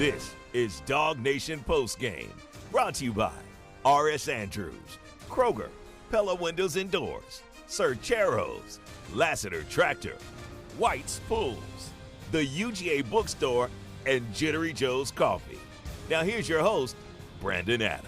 This is DawgNation Postgame, brought to you by R.S. Andrews, Kroger, Pella Windows and Doors, Servpro, Lassiter Tractor, White's Pools, the UGA Bookstore, and Jittery Joe's Coffee. Now here's your host, Brandon Adams.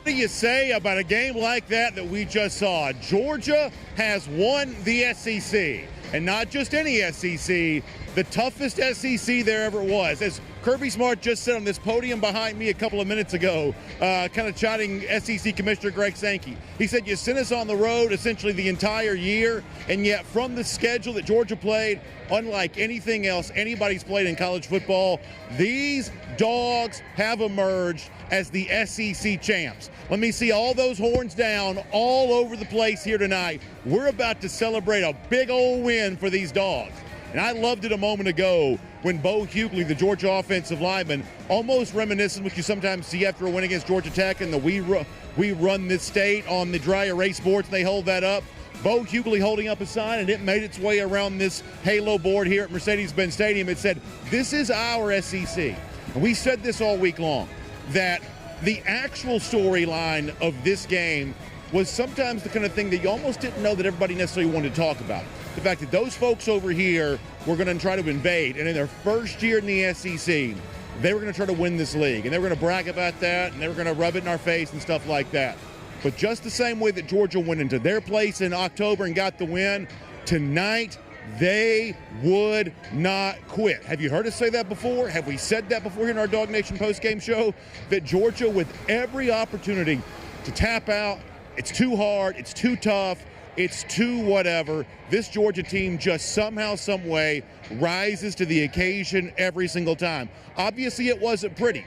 What do you say about a game like that we just saw? Georgia has won the SEC, and not just any SEC, the toughest SEC there ever was. As Kirby Smart just said on this podium behind me a couple of minutes ago, kind of chiding SEC Commissioner Greg Sankey. He said, you sent us on the road essentially the entire year, and yet from the schedule that Georgia played, unlike anything else anybody's played in college football, these Dogs have emerged as the SEC champs. Let me see all those horns down all over the place here tonight. We're about to celebrate a big old win for these Dogs. And I loved it a moment ago when Bo Hughley, the Georgia offensive lineman, almost reminiscent what you sometimes see after a win against Georgia Tech and the we run this state on the dry erase boards, and they hold that up. Bo Hughley holding up a sign, and it made its way around this halo board here at Mercedes-Benz Stadium. It said, this is our SEC. And we said this all week long, that the actual storyline of this game was sometimes the kind of thing that you almost didn't know that everybody necessarily wanted to talk about. The fact that those folks over here were going to try to invade, and in their first year in the SEC, they were going to try to win this league, and they were going to brag about that, and they were going to rub it in our face and stuff like that. But just the same way that Georgia went into their place in October and got the win, tonight they would not quit. Have you heard us say that before? Have we said that before here in our DawgNation postgame show? That Georgia, with every opportunity to tap out, it's too hard, it's too tough, it's too whatever. This Georgia team just somehow, some way rises to the occasion every single time. Obviously, it wasn't pretty.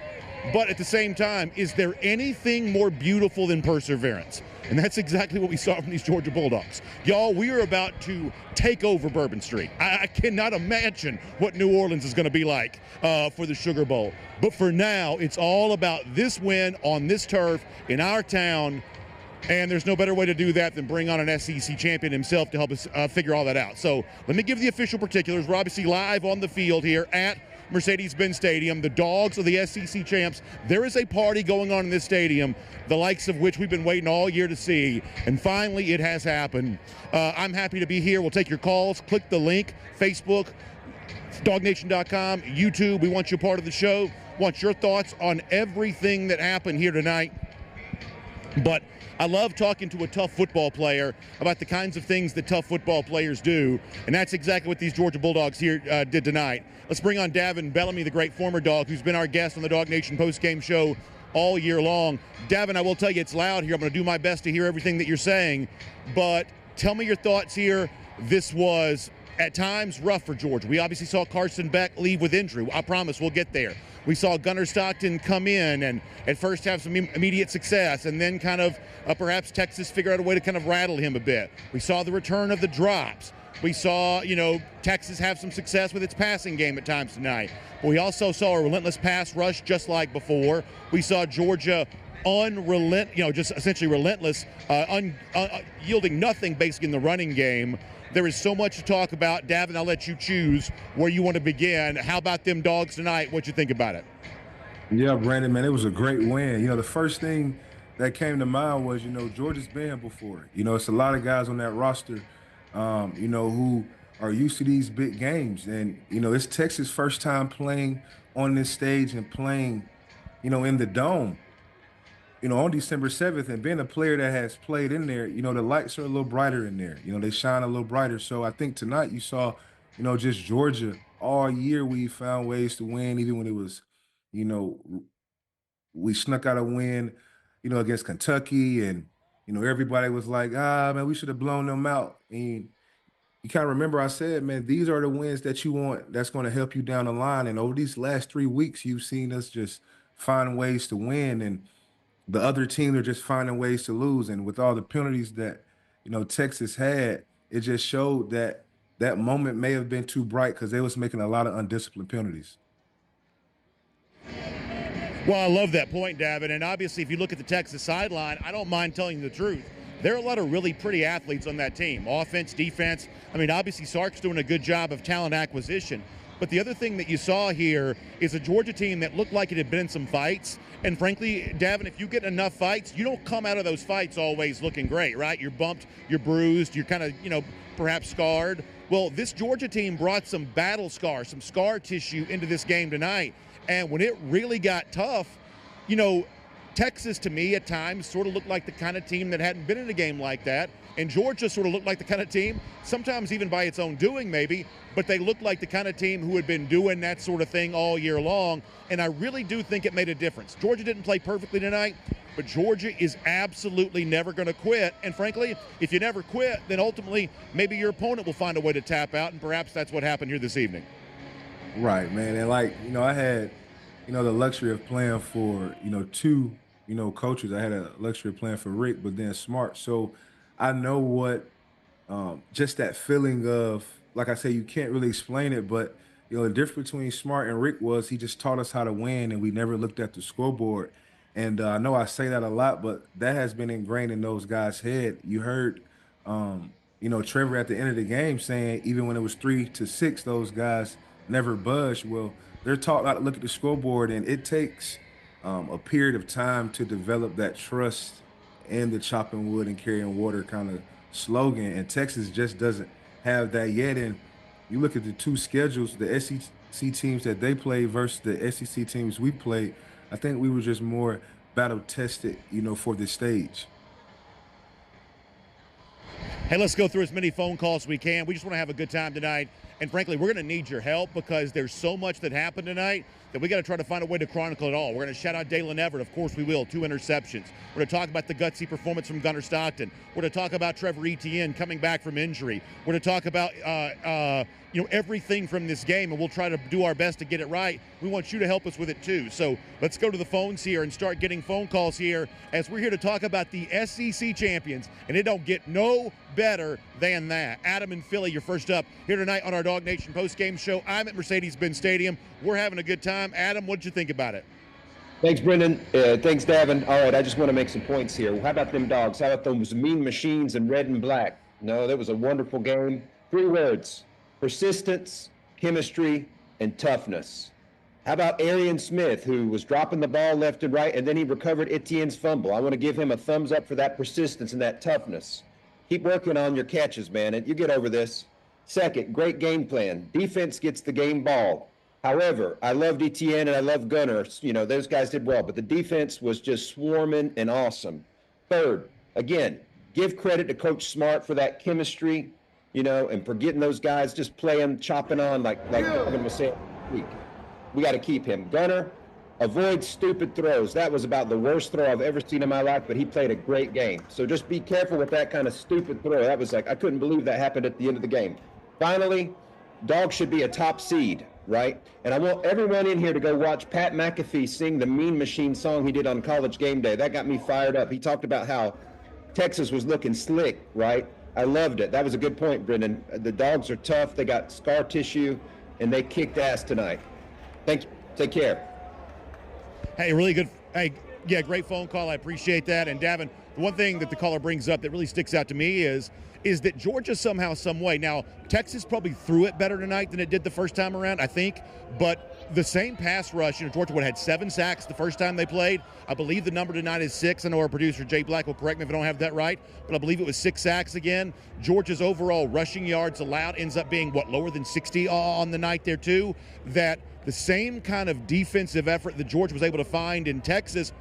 But at the same time, is there anything more beautiful than perseverance? And that's exactly what we saw from these Georgia Bulldogs. Y'all, we are about to take over Bourbon Street. I cannot imagine what New Orleans is going to be like for the Sugar Bowl. But for now, it's all about this win on this turf in our town. And there's no better way to do that than bring on an SEC champion himself to help us figure all that out. So let me give the official particulars. We're obviously live on the field here at Mercedes-Benz Stadium. The Dogs are the SEC champs. There is a party going on in this stadium, the likes of which we've been waiting all year to see, and finally it has happened. I'm happy to be here. We'll take your calls. Click the link, Facebook, DawgNation.com, YouTube. We want you a part of the show. Want your thoughts on everything that happened here tonight. But I love talking to a tough football player about the kinds of things that tough football players do, and that's exactly what these Georgia Bulldogs here did tonight. Let's bring on Davin Bellamy, the great former Dog, who's been our guest on the DawgNation postgame show all year long. Davin, I will tell you it's loud here. I'm going to do my best to hear everything that you're saying, but tell me your thoughts here. This was, at times, rough for Georgia. We obviously saw Carson Beck leave with injury. I promise we'll get there. We saw Gunnar Stockton come in and at first have some immediate success, and then kind of perhaps Texas figure out a way to kind of rattle him a bit. We saw the return of the drops. We saw, Texas have some success with its passing game at times tonight. But we also saw a relentless pass rush just like before. We saw Georgia just essentially relentless, yielding nothing basically in the running game. There is so much to talk about. Davin, I'll let you choose where you want to begin. How about them Dogs tonight? What you think about it? Yeah, Brandon, man, it was a great win. The first thing that came to mind was, Georgia's been here before. It's a lot of guys on that roster, who are used to these big games. And, it's Texas' first time playing on this stage and playing, in the Dome. On December 7th, and being a player that has played in there, the lights are a little brighter in there. They shine a little brighter. So I think tonight you saw, just Georgia all year. We found ways to win, even when it was, we snuck out a win, against Kentucky, and, everybody was like, man, we should have blown them out. And you kind of remember I said, man, these are the wins that you want that's going to help you down the line. And over these last 3 weeks, you've seen us just find ways to win, and the other teams are just finding ways to lose. And with all the penalties that, Texas had, it just showed that that moment may have been too bright because they was making a lot of undisciplined penalties. Well, I love that point, Davin. And obviously, if you look at the Texas sideline, I don't mind telling you the truth. there are a lot of really pretty athletes on that team, offense, defense. I mean, obviously Sark's doing a good job of talent acquisition. But the other thing that you saw here is a Georgia team that looked like it had been in some fights. And frankly, Davin, if you get enough fights, you don't come out of those fights always looking great, right? You're bumped, you're bruised, you're kind of, perhaps scarred. Well, this Georgia team brought some battle scars, some scar tissue into this game tonight. And when it really got tough, Texas, to me, at times, sort of looked like the kind of team that hadn't been in a game like that. And Georgia sort of looked like the kind of team, sometimes even by its own doing maybe, but they looked like the kind of team who had been doing that sort of thing all year long. And I really do think it made a difference. Georgia didn't play perfectly tonight, but Georgia is absolutely never going to quit. And frankly, if you never quit, then ultimately maybe your opponent will find a way to tap out, and perhaps that's what happened here this evening. Right, man. And I had, the luxury of playing for, two, coaches. I had a luxury of playing for Rick, but then Smart. So I know what just that feeling of, like I say, you can't really explain it, but the difference between Smart and Rick was he just taught us how to win, and we never looked at the scoreboard. And I know I say that a lot, but that has been ingrained in those guys' head. You heard, Trevor at the end of the game saying even when it was 3-6, those guys never budged. Well, they're taught not to look at the scoreboard, and it takes a period of time to develop that trust in the chopping wood and carrying water kind of slogan. And Texas just doesn't have that yet. And you look at the two schedules, the SEC teams that they play versus the SEC teams we played, I think we were just more battle tested, for this stage. Hey, let's go through as many phone calls as we can. We just want to have a good time tonight. And frankly, we're going to need your help because there's so much that happened tonight that we got to try to find a way to chronicle it all. We're going to shout out Dalen Everett. Of course we will. 2 interceptions. We're going to talk about the gutsy performance from Gunnar Stockton. We're going to talk about Trevor Etienne coming back from injury. We're going to talk about, everything from this game, and we'll try to do our best to get it right. We want you to help us with it too. So let's go to the phones here and start getting phone calls here as we're here to talk about the SEC champions, and it don't get no better than that. Adam in Philly, you're first up here tonight on our DawgNation Postgame show. I'm at Mercedes-Benz Stadium. We're having a good time. Adam, what did you think about it? Thanks, Brendan. Thanks, Davin. All right, I just want to make some points here. How about them Dogs? How about those mean machines in red and black? No, that was a wonderful game. 3 words: persistence, chemistry, and toughness. How about Arian Smith, who was dropping the ball left and right, and then he recovered Etienne's fumble? I want to give him a thumbs up for that persistence and that toughness. Keep working on your catches, man, and you get over this. Second, great game plan. Defense gets the game ball. However, I loved Etienne and I love Gunnar. Those guys did well, but the defense was just swarming and awesome. Third, again, give credit to Coach Smart for that chemistry, and for getting those guys just playing, chopping on like Kevin was saying last week. We got to keep him. Gunnar, avoid stupid throws. That was about the worst throw I've ever seen in my life, but he played a great game. So just be careful with that kind of stupid throw. That was I couldn't believe that happened at the end of the game. Finally, Dawgs should be a top seed, right? And I want everyone in here to go watch Pat McAfee sing the Mean Machine song he did on College Game Day. That got me fired up. He talked about how Texas was looking slick, right? I loved it. That was a good point, Brendan. The Dogs are tough. They got scar tissue, and they kicked ass tonight. Thank you. Take care. Hey, really good. Hey, yeah, great phone call. I appreciate that. And Davin, the one thing that the caller brings up that really sticks out to me is that Georgia somehow, some way. Now, Texas probably threw it better tonight than it did the first time around, I think. But the same pass rush, Georgia would have had 7 sacks the first time they played. I believe the number tonight is 6. I know our producer, Jay Black, will correct me if I don't have that right, but I believe it was 6 sacks again. Georgia's overall rushing yards allowed ends up being, lower than 60 on the night there, too. That the same kind of defensive effort that Georgia was able to find in Texas,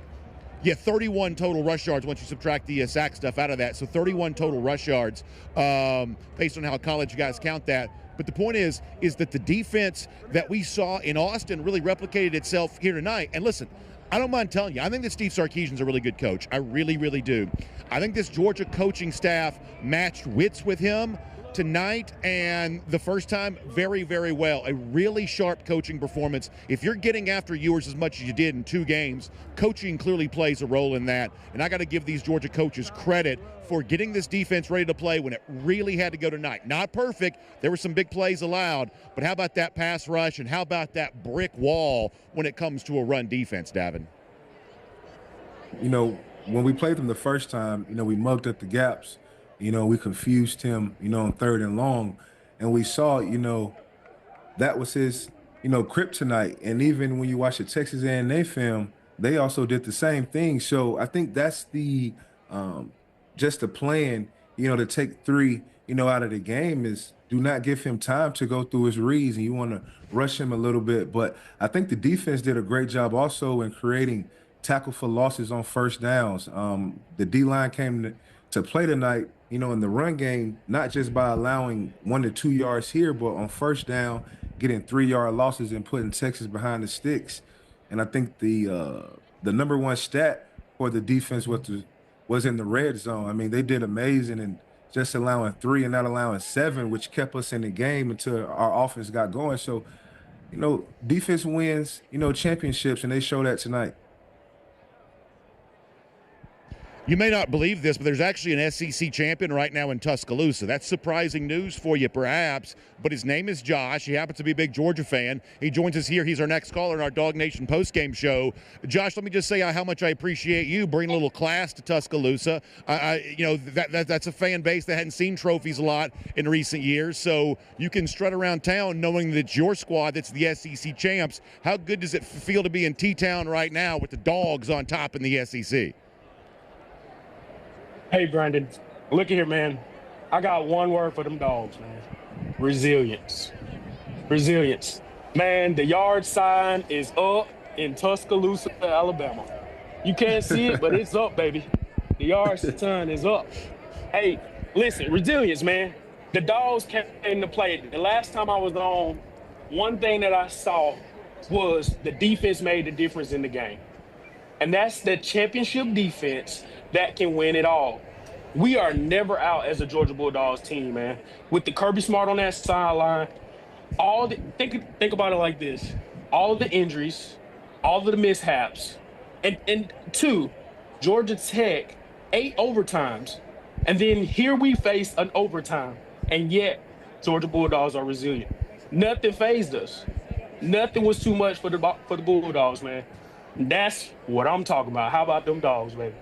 31 total rush yards once you subtract the sack stuff out of that. So 31 total rush yards based on how college guys count that. But the point is that the defense that we saw in Austin really replicated itself here tonight. And listen, I don't mind telling you, I think that Steve Sarkisian's a really good coach. I really, really do. I think this Georgia coaching staff matched wits with him tonight, and the first time very, very well. A really sharp coaching performance. If you're getting after Ewers as much as you did in 2 games, coaching clearly plays a role in that. And I got to give these Georgia coaches credit for getting this defense ready to play when it really had to go tonight. Not perfect. There were some big plays allowed, but how about that pass rush, and how about that brick wall when it comes to a run defense, Davin? when we played them the first time, we mugged at the gaps. We confused him, on 3rd and long. And we saw, that was his, kryptonite. And even when you watch the Texas A&M film, they also did the same thing. So I think that's the just the plan, to take 3, out of the game is do not give him time to go through his reads, and you want to rush him a little bit. But I think the defense did a great job also in creating tackle for losses on first downs. The D-line came to play tonight, in the run game, not just by allowing 1 to 2 yards here, but on first down, getting 3-yard losses and putting Texas behind the sticks. And I think the number one stat for the defense was in the red zone. I mean, they did amazing, and just allowing 3 and not allowing 7, which kept us in the game until our offense got going. So, defense wins, championships, and they show that tonight. You may not believe this, but there's actually an SEC champion right now in Tuscaloosa. That's surprising news for you, perhaps, but his name is Josh. He happens to be a big Georgia fan. He joins us here. He's our next caller in our DawgNation Postgame show. Josh, let me just say how much I appreciate you bringing a little class to Tuscaloosa. That's a fan base that hadn't seen trophies a lot in recent years, so you can strut around town knowing that it's your squad that's the SEC champs. How good does it feel to be in T-Town right now with the Dogs on top in the SEC? Hey, Brandon, look here, man. I got one word for them Dogs, man. Resilience. Resilience. Man, the yard sign is up in Tuscaloosa, Alabama. You can't see it, but it's up, baby. The yard sign is up. Hey, listen, resilience, man. The Dogs came to play. The last time I was on, one thing that I saw was the defense made the difference in the game. And that's the championship defense that can win it all. We are never out as a Georgia Bulldogs team, man. With the Kirby Smart on that sideline, think about it like this. All of the injuries, all of the mishaps, and 2, Georgia Tech, 8 overtimes. And then here we face an overtime. And yet, Georgia Bulldogs are resilient. Nothing fazed us. Nothing was too much for the Bulldogs, man. That's what I'm talking about. How about them Dogs, baby?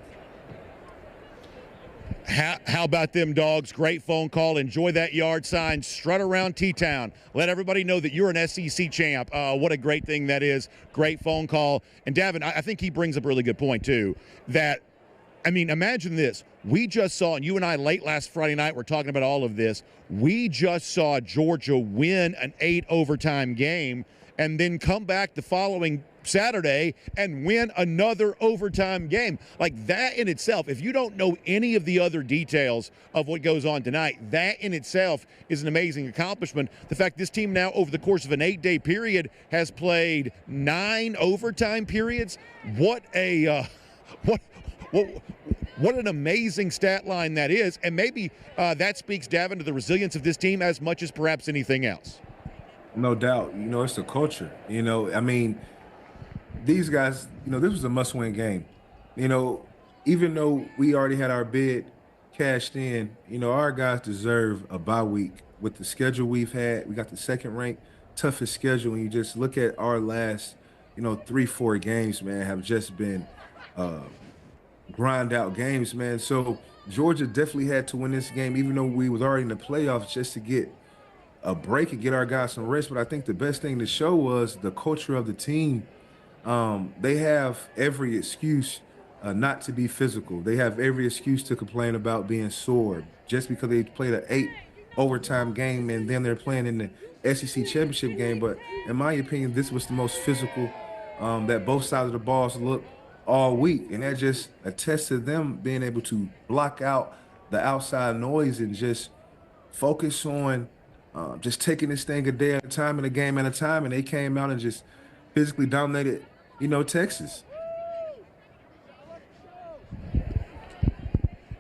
How about them Dogs? Great phone call. Enjoy that yard sign. Strut around T-Town. Let everybody know that you're an SEC champ. What a great thing that is. Great phone call. And Davin, I think he brings up a really good point, too, that, I mean, imagine this. We just saw, and you and I late last Friday night were talking about all of this, we just saw Georgia win an 8 overtime game and then come back the following Saturday and win another overtime game. Like that in itself, if you don't know any of the other details of what goes on tonight, that in itself is an amazing accomplishment. The fact this team now over the course of an 8-day period has played 9 overtime periods. What an amazing stat line that is. And maybe that speaks, Davin, to the resilience of this team as much as perhaps anything else. No doubt. It's the culture. I mean, these guys, this was a must-win game. Even though we already had our bid cashed in, our guys deserve a bye week with the schedule we've had. We got the second-ranked toughest schedule, and you just look at our last, 3-4 games, man, have just been grind-out games, man. So Georgia definitely had to win this game, even though we was already in the playoffs, just to get a break and get our guys some rest. But I think the best thing to show was the culture of the team. They have every excuse not to be physical. They have every excuse to complain about being sore just because they played an 8 overtime game and then they're playing in the SEC championship game. But in my opinion, this was the most physical that both sides of the balls looked all week. And that just attests to them being able to block out the outside noise and just focus on just taking this thing a day at a time and a game at a time. And they came out and just physically dominated, Texas.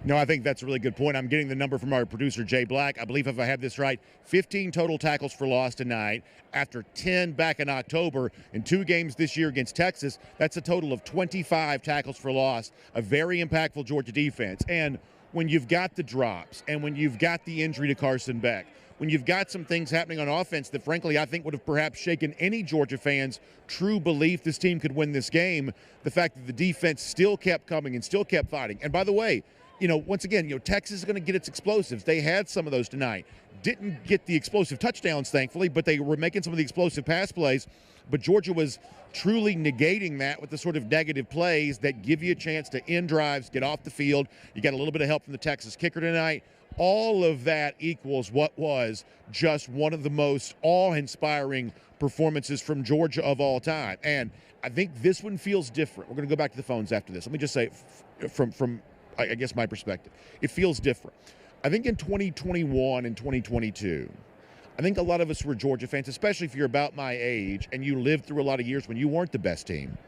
No, I think that's a really good point. I'm getting the number from our producer, Jay Black. I believe if I have this right, 15 total tackles for loss tonight after 10 back in October in 2 games this year against Texas. That's a total of 25 tackles for loss, a very impactful Georgia defense. And when you've got the drops and when you've got the injury to Carson Beck, when you've got some things happening on offense that, frankly, I think would have perhaps shaken any Georgia fan's true belief this team could win this game, the fact that the defense still kept coming and still kept fighting. And by the way, once again, Texas is going to get its explosives. They had some of those tonight. Didn't get the explosive touchdowns, thankfully, but they were making some of the explosive pass plays. But Georgia was truly negating that with the sort of negative plays that give you a chance to end drives, get off the field. You got a little bit of help from the Texas kicker tonight. All of that equals what was just one of the most awe-inspiring performances from Georgia of all time. And I think this one feels different. We're going to go back to the phones after this. Let me just say, from I guess my perspective, it feels different. I think in 2021 and 2022, I think a lot of us were Georgia fans, especially if you're about my age and you lived through a lot of years when you weren't the best team.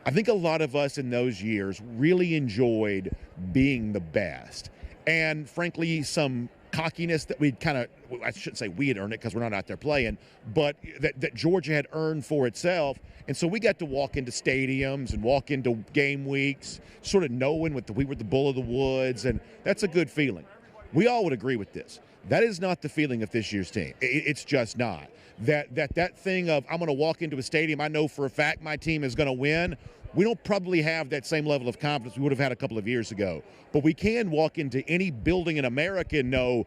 I think a lot of us in those years really enjoyed being the best. And frankly, some cockiness that we'd I shouldn't say we had earned it because we're not out there playing, but that Georgia had earned for itself. And so we got to walk into stadiums and walk into game weeks sort of knowing we were the bull of the woods, and that's a good feeling. We all would agree with this. That is not the feeling of this year's team. It's just not. That thing of I'm going to walk into a stadium, I know for a fact my team is going to win. We don't probably have that same level of confidence we would have had a couple of years ago. But we can walk into any building in America and know,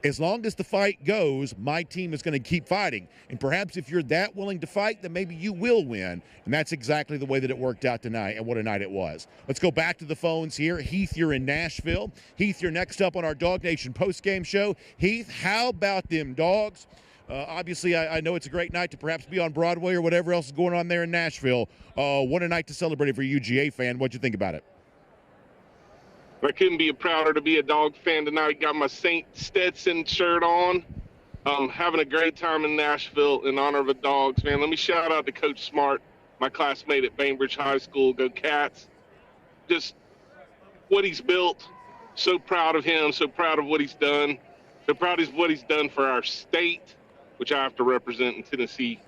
as long as the fight goes, my team is going to keep fighting. And perhaps if you're that willing to fight, then maybe you will win. And that's exactly the way that it worked out tonight, and what a night it was. Let's go back to the phones here. Heath, you're in Nashville. Heath, you're next up on our DawgNation Postgame show. Heath, how about them Dogs? Obviously, I know it's a great night to perhaps be on Broadway or whatever else is going on there in Nashville. What a night to celebrate it for a UGA fan. What'd you think about it? I couldn't be prouder to be a Dog fan tonight. Got my St. Stetson shirt on. Having a great time in Nashville in honor of the Dogs, man. Let me shout out to Coach Smart, my classmate at Bainbridge High School. Go Cats. Just what he's built. So proud of him. So proud of what he's done. So proud of what he's done for our state, which I have to represent in Tennessee.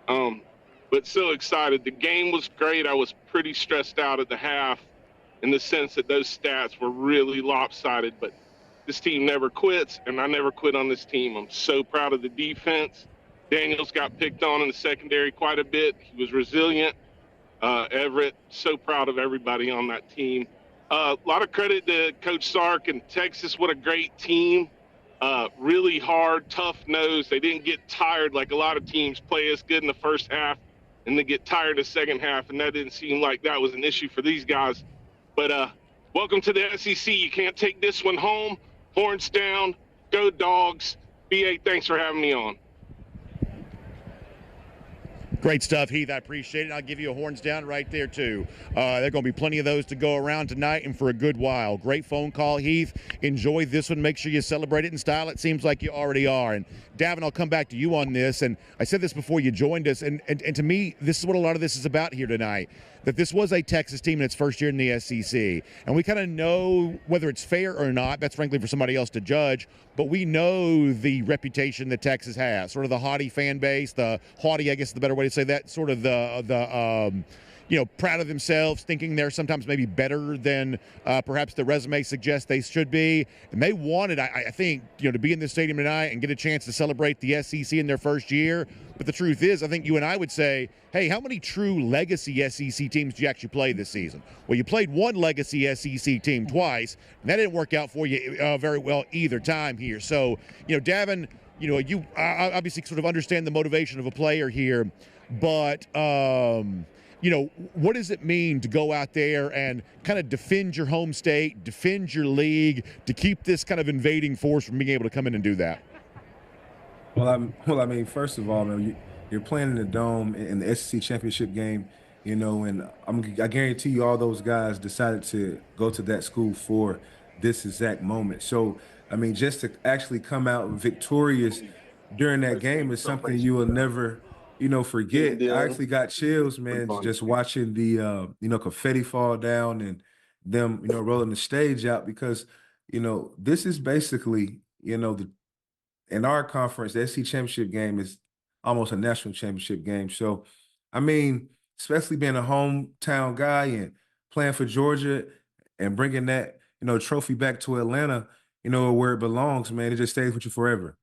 But so excited. The game was great. I was pretty stressed out at the half in the sense that those stats were really lopsided, but this team never quits, and I never quit on this team. I'm so proud of the defense. Daniels got picked on in the secondary quite a bit. He was resilient. Everett, so proud of everybody on that team. A lot of credit to Coach Sark and Texas. What a great team. Really hard, tough-nosed. They didn't get tired like a lot of teams play us good in the first half and then get tired in the second half, and that didn't seem like that was an issue for these guys. But welcome to the SEC. You can't take this one home. Horns down. Go Dogs. BA, thanks for having me on. Great stuff, Heath. I appreciate it. I'll give you a horns down right there, too. There are going to be plenty of those to go around tonight and for a good while. Great phone call, Heath. Enjoy this one. Make sure you celebrate it in style. It seems like you already are. And, Davin, I'll come back to you on this. And I said this before you joined us. And to me, this is what a lot of this is about here tonight, that this was a Texas team in its first year in the SEC. And we kind of know whether it's fair or not. That's frankly for somebody else to judge. But we know the reputation that Texas has, sort of the haughty fan base, the haughty, I guess is the better way to say that, sort of the proud of themselves, thinking they're sometimes maybe better than perhaps the resume suggests they should be. And they wanted, I think, to be in this stadium tonight and get a chance to celebrate the SEC in their first year. But the truth is, I think you and I would say, hey, how many true legacy SEC teams do you actually play this season? Well, you played one legacy SEC team twice, and that didn't work out for you very well either time here. So, Davin, you obviously sort of understand the motivation of a player here, but what does it mean to go out there and kind of defend your home state, defend your league, to keep this kind of invading force from being able to come in and do that? Well, I mean, first of all, man, you're playing in the Dome in the SEC championship game, and I guarantee you all those guys decided to go to that school for this exact moment. So, I mean, just to actually come out victorious during that game is something you will never forget. I actually got chills, man, just watching the confetti fall down and them, rolling the stage out, because, this is basically, in our conference, the SEC championship game is almost a national championship game. So, I mean, especially being a hometown guy and playing for Georgia and bringing that, trophy back to Atlanta, where it belongs, man, it just stays with you forever.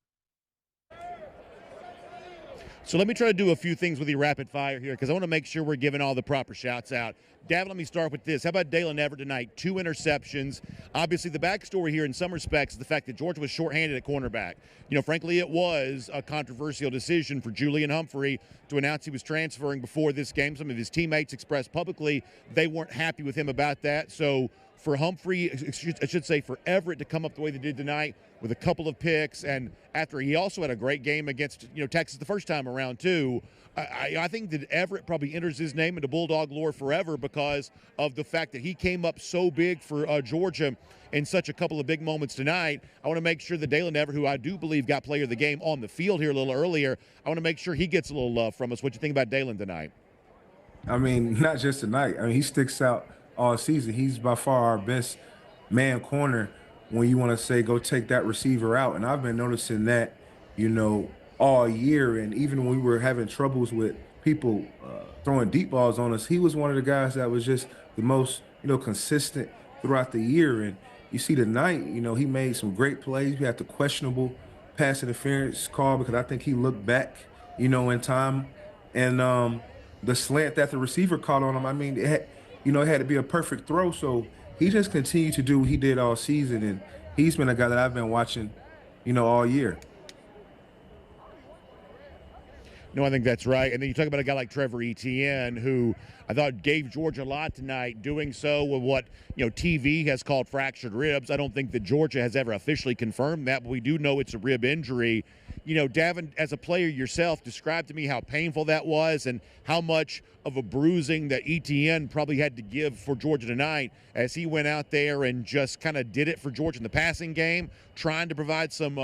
So let me try to do a few things with you rapid fire here because I want to make sure we're giving all the proper shouts out. Davin, let me start with this. How about Dalen Everett tonight? 2 interceptions. Obviously, the backstory here in some respects is the fact that Georgia was shorthanded at cornerback. Frankly, it was a controversial decision for Julian Humphrey to announce he was transferring before this game. Some of his teammates expressed publicly they weren't happy with him about that. So for Humphrey, I should say for Everett to come up the way they did tonight with a couple of picks, and after he also had a great game against Texas the first time around too, I think that Everett probably enters his name into Bulldog lore forever because of the fact that he came up so big for Georgia in such a couple of big moments tonight. I want to make sure that Dalen Everett, who I do believe got player of the game on the field here a little earlier, I want to make sure he gets a little love from us. What do you think about Dalen tonight? I mean, not just tonight. I mean, he sticks out all season. He's by far our best man corner when you want to say go take that receiver out. And I've been noticing that, all year. And even when we were having troubles with people throwing deep balls on us, he was one of the guys that was just the most, consistent throughout the year. And you see tonight, he made some great plays. We had the questionable pass interference call because I think he looked back, in time. And the slant that the receiver caught on him, I mean, it had to be a perfect throw. So he just continued to do what he did all season. And he's been a guy that I've been watching, all year. No, I think that's right. And then you talk about a guy like Trevor Etienne, who I thought gave Georgia a lot tonight, doing so with what, TV has called fractured ribs. I don't think that Georgia has ever officially confirmed that, but we do know it's a rib injury. Davin, as a player yourself, describe to me how painful that was and how much of a bruising that Etienne probably had to give for Georgia tonight as he went out there and just kind of did it for Georgia in the passing game, trying to provide some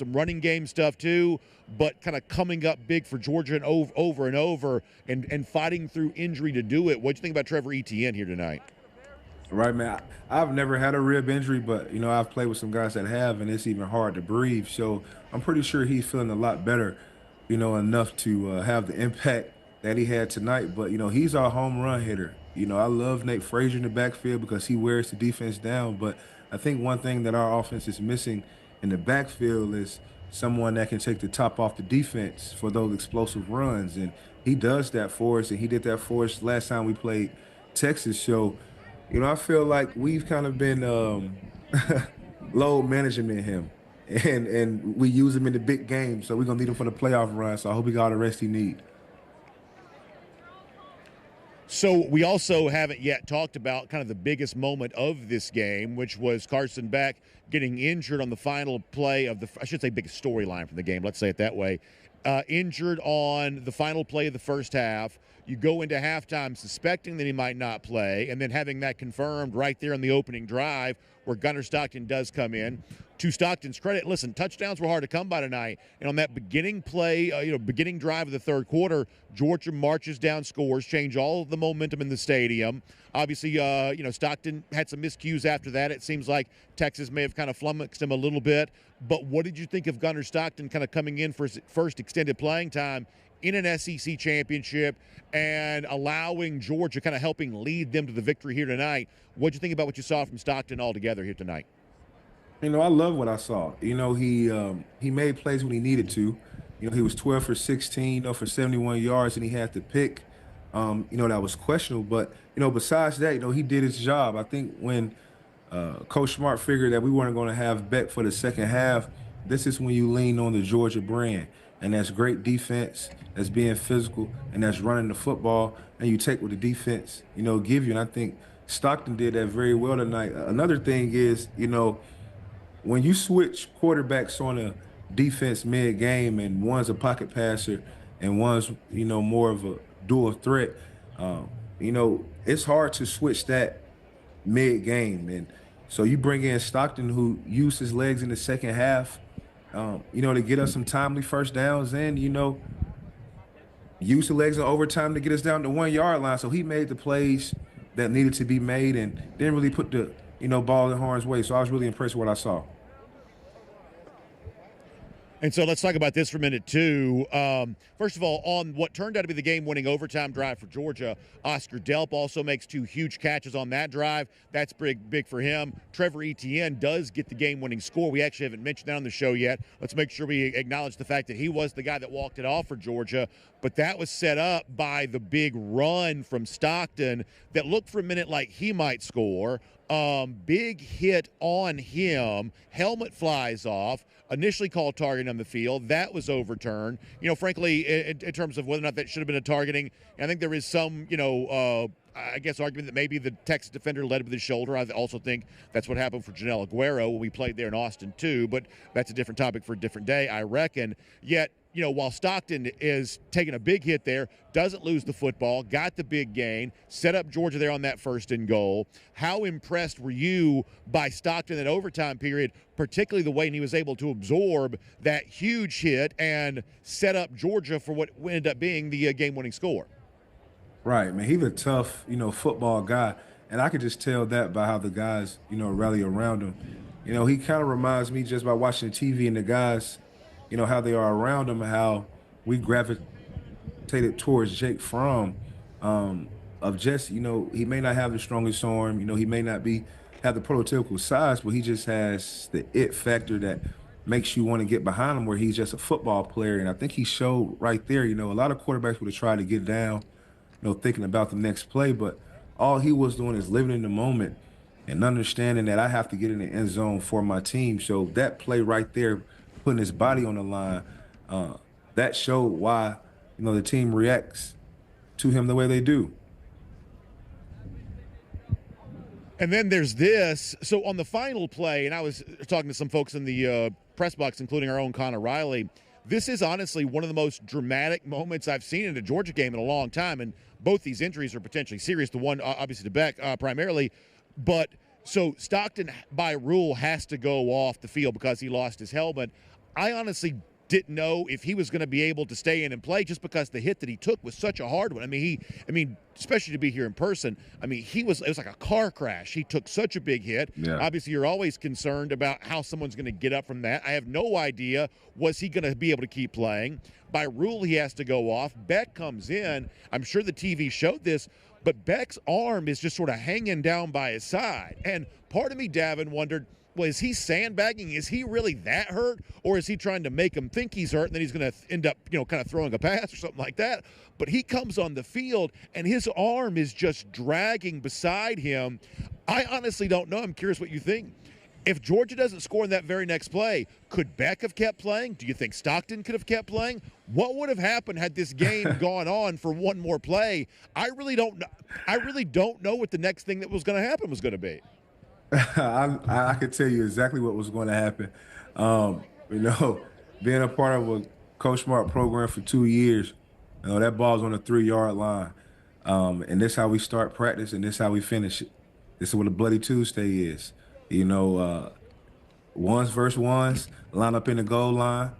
running game stuff too, but kind of coming up big for Georgia and over and over and fighting through injury to do it. What do you think about Trevor Etienne here tonight? Right, man. I've never had a rib injury, but, I've played with some guys that have, and it's even hard to breathe. So I'm pretty sure he's feeling a lot better, enough to have the impact that he had tonight. But, he's our home run hitter. I love Nate Frazier in the backfield because he wears the defense down. But I think one thing that our offense is missing in the backfield is someone that can take the top off the defense for those explosive runs. And he does that for us, and he did that for us last time we played Texas. So, I feel like we've kind of been load management him, and we use him in the big games. So we're going to need him for the playoff run. So I hope he got all the rest he needs. So we also haven't yet talked about kind of the biggest moment of this game, which was Carson Beck getting injured on the final play of I should say biggest storyline from the game, let's say it that way. Injured on the final play of the first half. You go into halftime suspecting that he might not play, and then having that confirmed right there on the opening drive where Gunnar Stockton does come in. To Stockton's credit, listen, touchdowns were hard to come by tonight. And on that beginning play, beginning drive of the third quarter, Georgia marches down, scores, change all of the momentum in the stadium. Obviously, Stockton had some miscues after that. It seems like Texas may have kind of flummoxed him a little bit. But what did you think of Gunnar Stockton kind of coming in for his first extended playing time in an SEC championship and allowing Georgia, kind of helping lead them to the victory here tonight? What did you think about what you saw from Stockton altogether here tonight? I love what I saw. He made plays when he needed to. He was 12 for 16, for 71 yards, and he had the pick, that was questionable. But, besides that, he did his job. I think when Coach Smart figured that we weren't going to have Beck for the second half, this is when you lean on the Georgia brand. And that's great defense, that's being physical, and that's running the football, and you take what the defense, give you. And I think Stockton did that very well tonight. Another thing is, when you switch quarterbacks on a defense mid-game and one's a pocket passer and one's, more of a dual threat, it's hard to switch that mid-game. And so you bring in Stockton, who used his legs in the second half, to get us some timely first downs and, use the legs in overtime to get us down to 1 yard line. So he made the plays that needed to be made and didn't really put the, ball in harm's way. So I was really impressed with what I saw. And so let's talk about this for a minute, too. First of all, on what turned out to be the game-winning overtime drive for Georgia, Oscar Delp also makes 2 huge catches on that drive. That's big for him. Trevor Etienne does get the game-winning score. We actually haven't mentioned that on the show yet. Let's make sure we acknowledge the fact that he was the guy that walked it off for Georgia. But that was set up by the big run from Stockton that looked for a minute like he might score. Big hit on him. Helmet flies off. Initially called targeting on the field. That was overturned. Frankly, in terms of whether or not that should have been a targeting, I think there is some, I guess, argument that maybe the Texas defender led with his shoulder. I also think that's what happened for Janelle Aguero when we played there in Austin, too. But that's a different topic for a different day, I reckon. Yet, while Stockton is taking a big hit there, doesn't lose the football, got the big gain, set up Georgia there on that 1st and goal. How impressed were you by Stockton in that overtime period, particularly the way he was able to absorb that huge hit and set up Georgia for what ended up being the game-winning score? Right, man. He's a tough, football guy. And I could just tell that by how the guys, rally around him. He kind of reminds me just by watching TV and the guys, how they are around him, how we gravitated towards Jake Fromm, of just, he may not have the strongest arm, he may not have the prototypical size, but he just has the it factor that makes you want to get behind him, where he's just a football player. And I think he showed right there, a lot of quarterbacks would have tried to get down, thinking about the next play, but all he was doing is living in the moment and understanding that I have to get in the end zone for my team. So that play right there, putting his body on the line, that showed why, the team reacts to him the way they do. And then there's this. So on the final play, and I was talking to some folks in the press box, including our own Connor Riley, this is honestly one of the most dramatic moments I've seen in a Georgia game in a long time, and both these injuries are potentially serious. The one, obviously, to Beck primarily. But so Stockton, by rule, has to go off the field because he lost his helmet. I honestly didn't know if he was going to be able to stay in and play just because the hit that he took was such a hard one. I mean, especially to be here in person, it was like a car crash. He took such a big hit. Yeah. Obviously, you're always concerned about how someone's going to get up from that. I have no idea, was he going to be able to keep playing? By rule, he has to go off. Beck comes in. I'm sure the TV showed this, but Beck's arm is just sort of hanging down by his side. And part of me, Davin, wondered, well, is he sandbagging? Is he really that hurt? Or is he trying to make him think he's hurt and then he's going to end up, kind of throwing a pass or something like that? But he comes on the field and his arm is just dragging beside him. I honestly don't know. I'm curious what you think. If Georgia doesn't score in that very next play, could Beck have kept playing? Do you think Stockton could have kept playing? What would have happened had this game gone on for one more play? I really don't know. I really don't know what the next thing that was going to happen was going to be. I could tell you exactly what was going to happen. Being a part of a Coach Smart program for 2 years, that ball's on the 3-yard line. And this is how we start practice, and this is how we finish it. This is what a Bloody Tuesday is. Ones versus ones, line up in the goal line,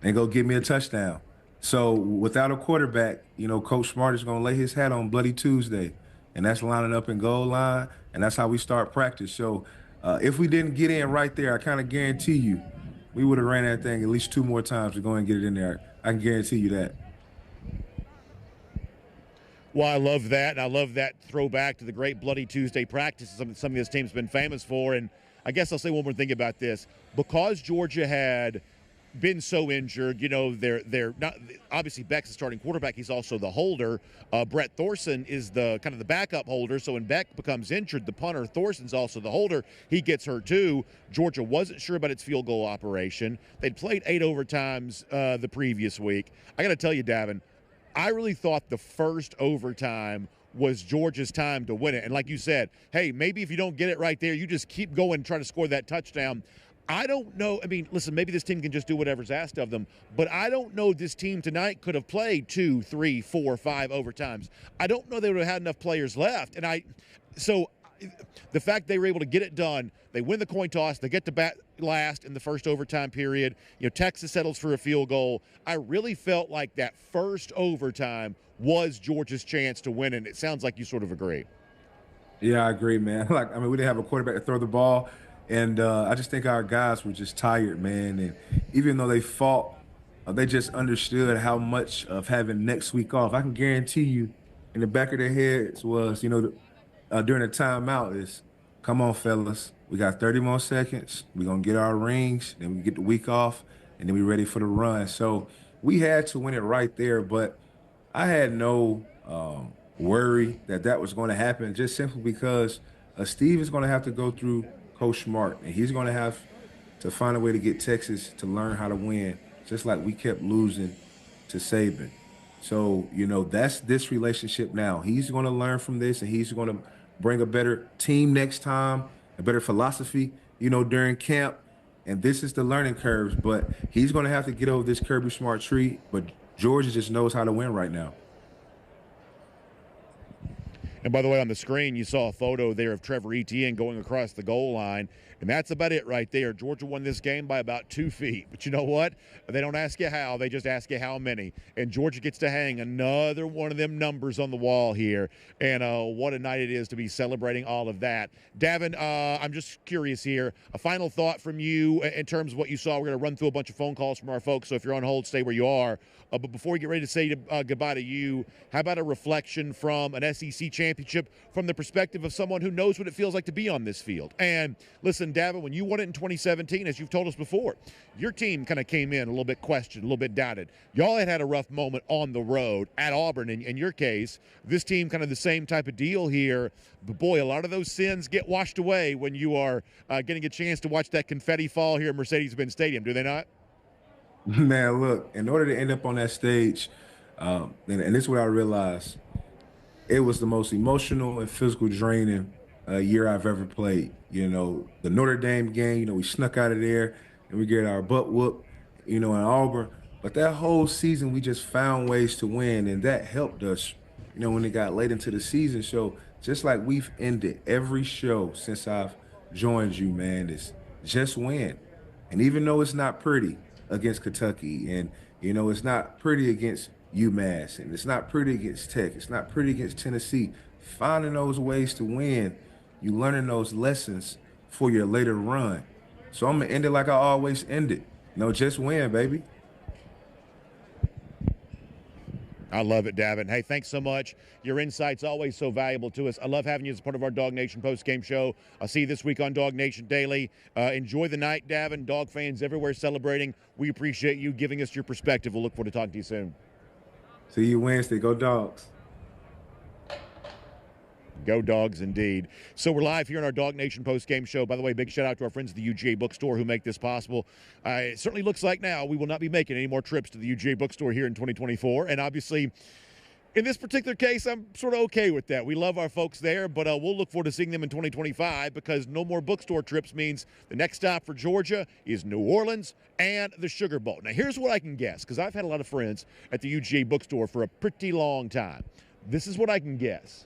and go get me a touchdown. So without a quarterback, Coach Smart is going to lay his hat on Bloody Tuesday, and that's lining up in goal line, and that's how we start practice. So if we didn't get in right there, I kind of guarantee you we would have ran that thing at least 2 more times to go and get it in there. I can guarantee you that. Well, I love that, and I love that throwback to the great Bloody Tuesday practices some of this team's been famous for. And I guess I'll say one more thing about this. Because Georgia had been so injured, they're not obviously Beck's the starting quarterback. He's also the holder. Brett Thorson is the kind of the backup holder. So when Beck becomes injured, the punter Thorson's also the holder. He gets hurt too. Georgia wasn't sure about its field goal operation. They'd played 8 overtimes the previous week. I got to tell you, Davin, I really thought the first overtime was Georgia's time to win it. And like you said, hey, maybe if you don't get it right there, you just keep going and try to score that touchdown. I don't know. Listen, maybe this team can just do whatever's asked of them, but I don't know this team tonight could have played 2, 3, 4, 5 overtimes. I don't know they would have had enough players left. So the fact they were able to get it done, they win the coin toss, they get to bat last in the first overtime period. Texas settles for a field goal. I really felt like that first overtime was Georgia's chance to win, and it sounds like you sort of agree. Yeah, I agree, man. We didn't have a quarterback to throw the ball, And I just think our guys were just tired, man. And even though they fought, they just understood how much of having next week off. I can guarantee you, in the back of their heads was, during the timeout is, come on, fellas, we got 30 more seconds. We're gonna get our rings, then we get the week off, and then we ready for the run. So we had to win it right there, but I had no worry that that was going to happen, just simply because Steve is going to have to go through Coach Smart, and he's going to have to find a way to get Texas to learn how to win, just like we kept losing to Saban. So, that's this relationship now. He's going to learn from this, and he's going to bring a better team next time, a better philosophy, during camp. And this is the learning curves, but he's going to have to get over this Kirby Smart tree. But Georgia just knows how to win right now. And by the way, on the screen, you saw a photo there of Trevor Etienne going across the goal line. And that's about it right there. Georgia won this game by about 2 feet. But you know what? They don't ask you how. They just ask you how many. And Georgia gets to hang another one of them numbers on the wall here. And what a night it is to be celebrating all of that. Davin, I'm just curious here. A final thought from you in terms of what you saw. We're going to run through a bunch of phone calls from our folks. So if you're on hold, stay where you are. But before we get ready to say goodbye to you, how about a reflection from an SEC championship from the perspective of someone who knows what it feels like to be on this field? And listen, Davin, when you won it in 2017, as you've told us before, your team kind of came in a little bit questioned, a little bit doubted. Y'all had a rough moment on the road at Auburn. In your case, this team kind of the same type of deal here. But boy, a lot of those sins get washed away when you are getting a chance to watch that confetti fall here at Mercedes-Benz Stadium, do they not? Man, look, in order to end up on that stage, and this is what I realized, it was the most emotional and physical draining year I've ever played. The Notre Dame game, we snuck out of there and we get our butt whooped, in Auburn. But that whole season, we just found ways to win, and that helped us, when it got late into the season. So just like we've ended every show since I've joined you, man, is just win. And even though it's not pretty against Kentucky, and it's not pretty against UMass, and it's not pretty against Tech, it's not pretty against Tennessee, finding those ways to win, you learning those lessons for your later run. So I'm gonna end it like I always end it. Just win, baby. I love it, Davin. Hey, thanks so much. Your insight's always so valuable to us. I love having you as part of our DawgNation Postgame show. I'll see you this week on DawgNation Daily. Enjoy the night, Davin. Dog fans everywhere celebrating. We appreciate you giving us your perspective. We'll look forward to talking to you soon. See you Wednesday. Go Dogs. Go Dogs, indeed. So we're live here on our DawgNation Postgame show. By the way, big shout out to our friends at the UGA Bookstore who make this possible. It certainly looks like now we will not be making any more trips to the UGA Bookstore here in 2024. And obviously, in this particular case, I'm sort of okay with that. We love our folks there, but we'll look forward to seeing them in 2025 because no more bookstore trips means the next stop for Georgia is New Orleans and the Sugar Bowl. Now, here's what I can guess, because I've had a lot of friends at the UGA Bookstore for a pretty long time. This is what I can guess.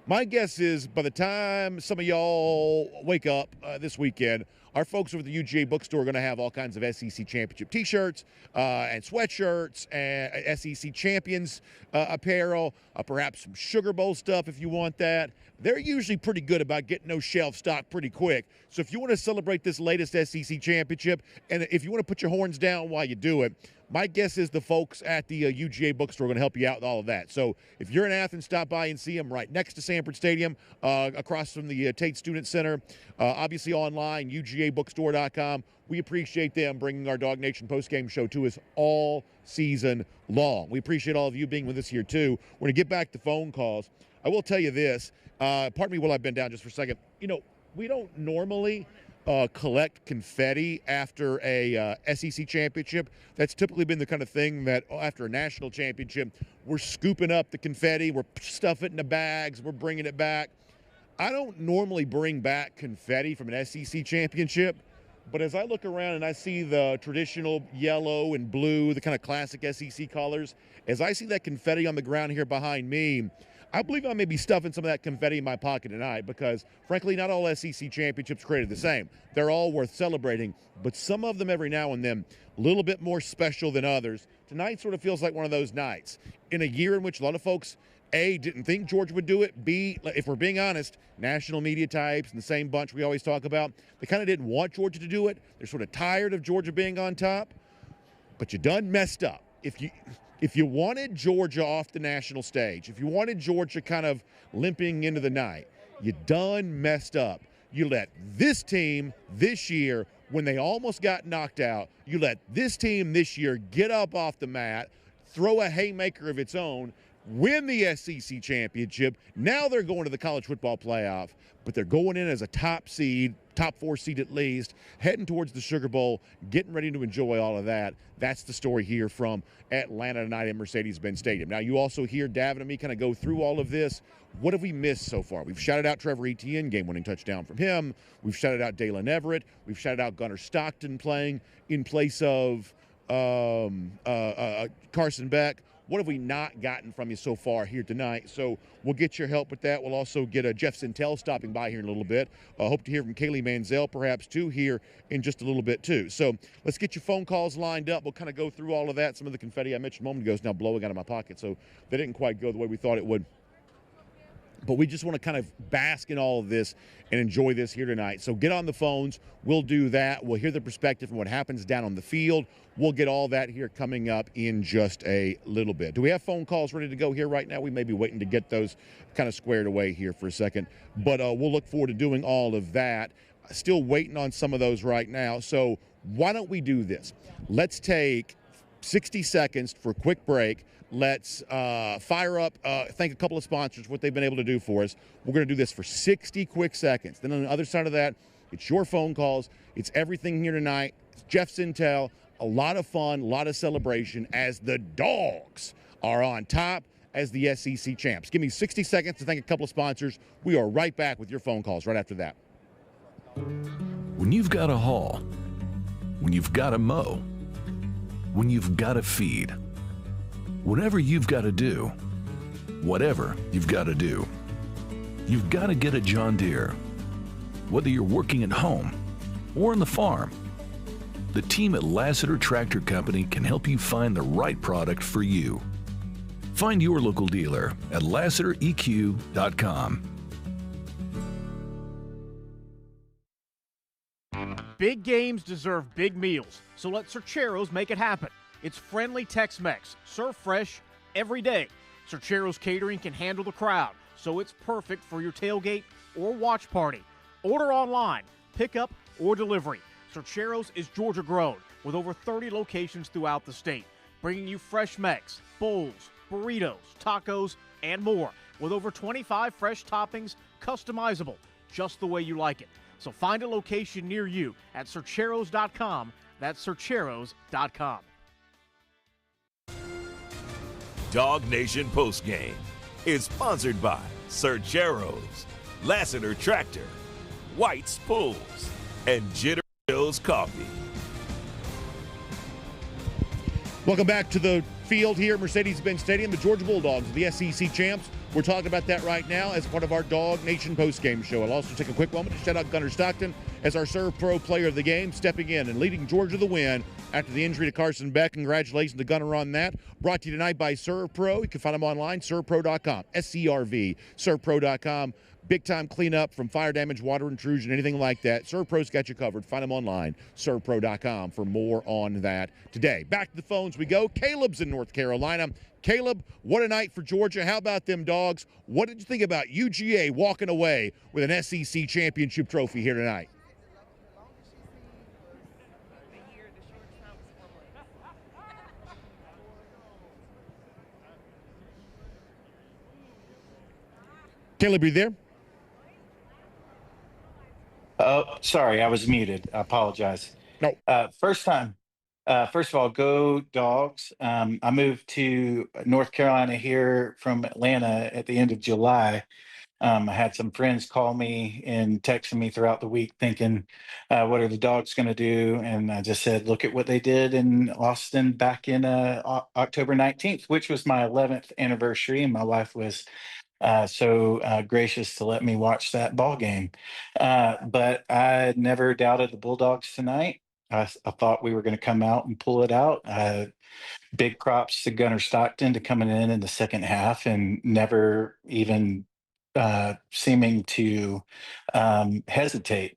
My guess is by the time some of y'all wake up this weekend, our folks over at the UGA Bookstore are going to have all kinds of SEC championship T-shirts and sweatshirts and SEC champions apparel, perhaps some Sugar Bowl stuff if you want that. They're usually pretty good about getting those shelf stocked pretty quick. So if you want to celebrate this latest SEC championship, and if you want to put your horns down while you do it, my guess is the folks at the UGA Bookstore are going to help you out with all of that. So if you're in Athens, stop by and see them right next to Sanford Stadium, across from the Tate Student Center. Obviously online, UGABookstore.com. We appreciate them bringing our DawgNation postgame show to us all season long. We appreciate all of you being with us here, too. We're going to get back to phone calls. I will tell you this. Pardon me while I've been down just for a second. We don't normally collect confetti after a SEC championship. That's typically been the kind of thing that after a national championship, we're scooping up the confetti, we're stuffing it in the bags, we're bringing it back. I don't normally bring back confetti from an SEC championship, but as I look around and I see the traditional yellow and blue, the kind of classic SEC colors, as I see that confetti on the ground here behind me, I believe I may be stuffing some of that confetti in my pocket tonight because, frankly, not all SEC championships created the same. They're all worth celebrating, but some of them every now and then a little bit more special than others. Tonight sort of feels like one of those nights. In a year in which a lot of folks A, didn't think Georgia would do it. B, if we're being honest, national media types and the same bunch we always talk about, they kind of didn't want Georgia to do it. They're sort of tired of Georgia being on top. But you done messed up. If you wanted Georgia off the national stage, if you wanted Georgia kind of limping into the night, you done messed up. You let this team this year, when they almost got knocked out, you let this team this year get up off the mat, throw a haymaker of its own, win the SEC championship. Now they're going to the college football playoff, but they're going in as a top seed, top 4 seed at least, heading towards the Sugar Bowl, getting ready to enjoy all of that. That's the story here from Atlanta tonight at Mercedes-Benz Stadium. Now, you also hear Davin and me kind of go through all of this. What have we missed so far? We've shouted out Trevor Etienne, game-winning touchdown from him. We've shouted out Dalen Everett. We've shouted out Gunnar Stockton playing in place of Carson Beck. What have we not gotten from you so far here tonight? So we'll get your help with that. We'll also get Jeff Sentell stopping by here in a little bit. Hope to hear from Kaylee Manziel perhaps too here in just a little bit too. So let's get your phone calls lined up. We'll kind of go through all of that. Some of the confetti I mentioned a moment ago is now blowing out of my pocket, so they didn't quite go the way we thought it would. But we just want to kind of bask in all of this and enjoy this here tonight. So get on the phones. We'll do that. We'll hear the perspective from what happens down on the field. We'll get all that here coming up in just a little bit. Do we have phone calls ready to go here right now? We may be waiting to get those kind of squared away here for a second. But we'll look forward to doing all of that. Still waiting on some of those right now. So why don't we do this? Let's take 60 seconds for a quick break. Let's fire up, thank a couple of sponsors for what they've been able to do for us. We're going to do this for 60 quick seconds. Then on the other side of that, it's your phone calls. It's everything here tonight. It's Jeff Sentell. A lot of fun, a lot of celebration as the Dawgs are on top as the SEC champs. Give me 60 seconds to thank a couple of sponsors. We are right back with your phone calls right after that. When you've got to haul, when you've got to mow, when you've got to feed, whatever you've got to do, whatever you've got to do, you've got to get a John Deere. Whether you're working at home or on the farm, the team at Lassiter Tractor Company can help you find the right product for you. Find your local dealer at LassiterEQ.com. Big games deserve big meals, so let Sercheros make it happen. It's friendly Tex-Mex, served fresh every day. Sercheros Catering can handle the crowd, so it's perfect for your tailgate or watch party. Order online, pickup, or delivery. Sercheros is Georgia grown with over 30 locations throughout the state, bringing you fresh Mex, bowls, burritos, tacos, and more, with over 25 fresh toppings, customizable, just the way you like it. So find a location near you at Sercheros.com. That's Sercheros.com. DawgNation Postgame is sponsored by Sercheros, Lassiter Tractor, White's Pools, and Jitter Joe's Coffee. Welcome back to the field here at Mercedes-Benz Stadium. The Georgia Bulldogs, the SEC champs. We're talking about that right now as part of our DawgNation Postgame show. I'll also take a quick moment to shout out Gunnar Stockton as our ServPro player of the game, stepping in and leading Georgia to the win after the injury to Carson Beck. Congratulations to Gunnar on that. Brought to you tonight by ServPro. You can find them online, servpro.com, SCRV, servpro.com. Big-time cleanup from fire damage, water intrusion, anything like that. ServPro's got you covered. Find them online, servpro.com, for more on that today. Back to the phones we go. Caleb's in North Carolina. Caleb, what a night for Georgia. How about them Dogs? What did you think about UGA walking away with an SEC championship trophy here tonight? Caleb, are you there? Oh, sorry, I was muted. I apologize. No. First of all, go Dogs. I moved to North Carolina here from Atlanta at the end of July. I had some friends call me and texting me throughout the week thinking, what are the Dogs going to do? And I just said, look at what they did in Austin back in October 19th, which was my 11th anniversary. And my wife was so gracious to let me watch that ball game. But I never doubted the Bulldogs tonight. I thought we were going to come out and pull it out. Big props to Gunnar Stockton to coming in the second half and never even seeming to hesitate.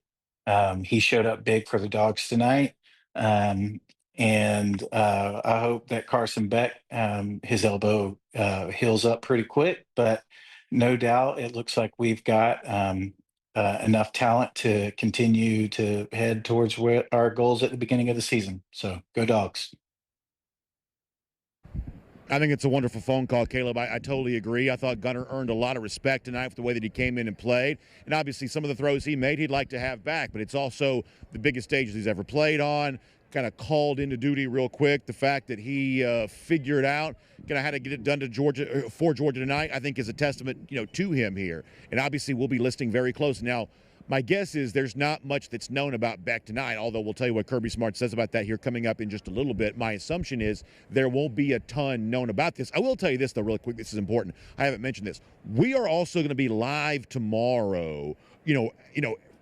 He showed up big for the Dogs tonight. And I hope that Carson Beck, his elbow heals up pretty quick. But no doubt it looks like we've got enough talent to continue to head towards where our goals at the beginning of the season. So go Dogs. I think it's a wonderful phone call, Caleb. I totally agree. I thought Gunnar earned a lot of respect tonight for the way that he came in and played. And obviously some of the throws he made, he'd like to have back. But it's also the biggest stages he's ever played on. Kind of called into duty real quick. The fact that he figured out how to get it done to Georgia for Georgia tonight, I think is a testament, to him here. And obviously we'll be listening very close. Now, my guess is there's not much that's known about Beck tonight, although we'll tell you what Kirby Smart says about that here coming up in just a little bit. My assumption is there won't be a ton known about this. I will tell you this, though, really quick. This is important. I haven't mentioned this. We are also going to be live tomorrow,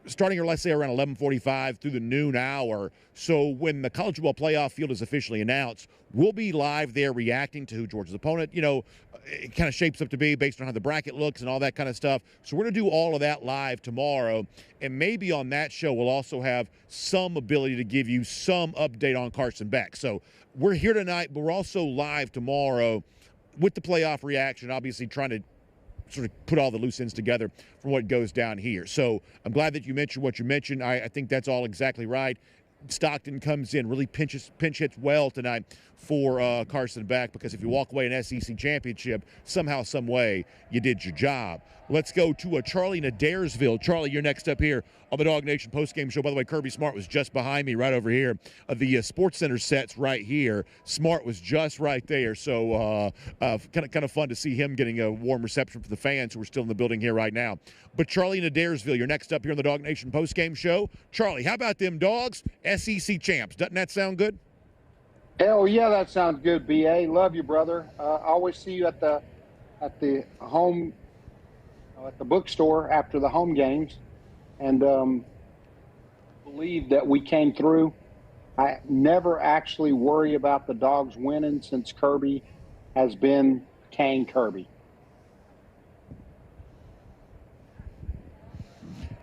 starting, let's say, around 11:45 through the noon hour. So when the college football playoff field is officially announced, we'll be live there reacting to who Georgia's opponent, it kind of shapes up to be based on how the bracket looks and all that kind of stuff. So we're going to do all of that live tomorrow. And maybe on that show, we'll also have some ability to give you some update on Carson Beck. So we're here tonight, but we're also live tomorrow with the playoff reaction, obviously trying to sort of put all the loose ends together from what goes down here. So I'm glad that you mentioned what you mentioned. I think that's all exactly right. Stockton comes in, really pinch hits well tonight for Carson Beck, because if you walk away an SEC championship, somehow, some way, you did your job. Let's go to Charlie in Adairsville. Charlie, you're next up here on the DawgNation Postgame Show. By the way, Kirby Smart was just behind me right over here. The Sports Center set's right here. Smart was just right there. So kind of fun to see him getting a warm reception for the fans who are still in the building here right now. But Charlie in Adairsville, you're next up here on the DawgNation Postgame Show. Charlie, how about them Dogs? SEC champs. Doesn't that sound good? Hell yeah, that sounds good, BA. Love you, brother. I always see you at the home at the bookstore after the home games, and believe that we came through. I never actually worry about the Dogs winning since Kirby has been Kane Kirby.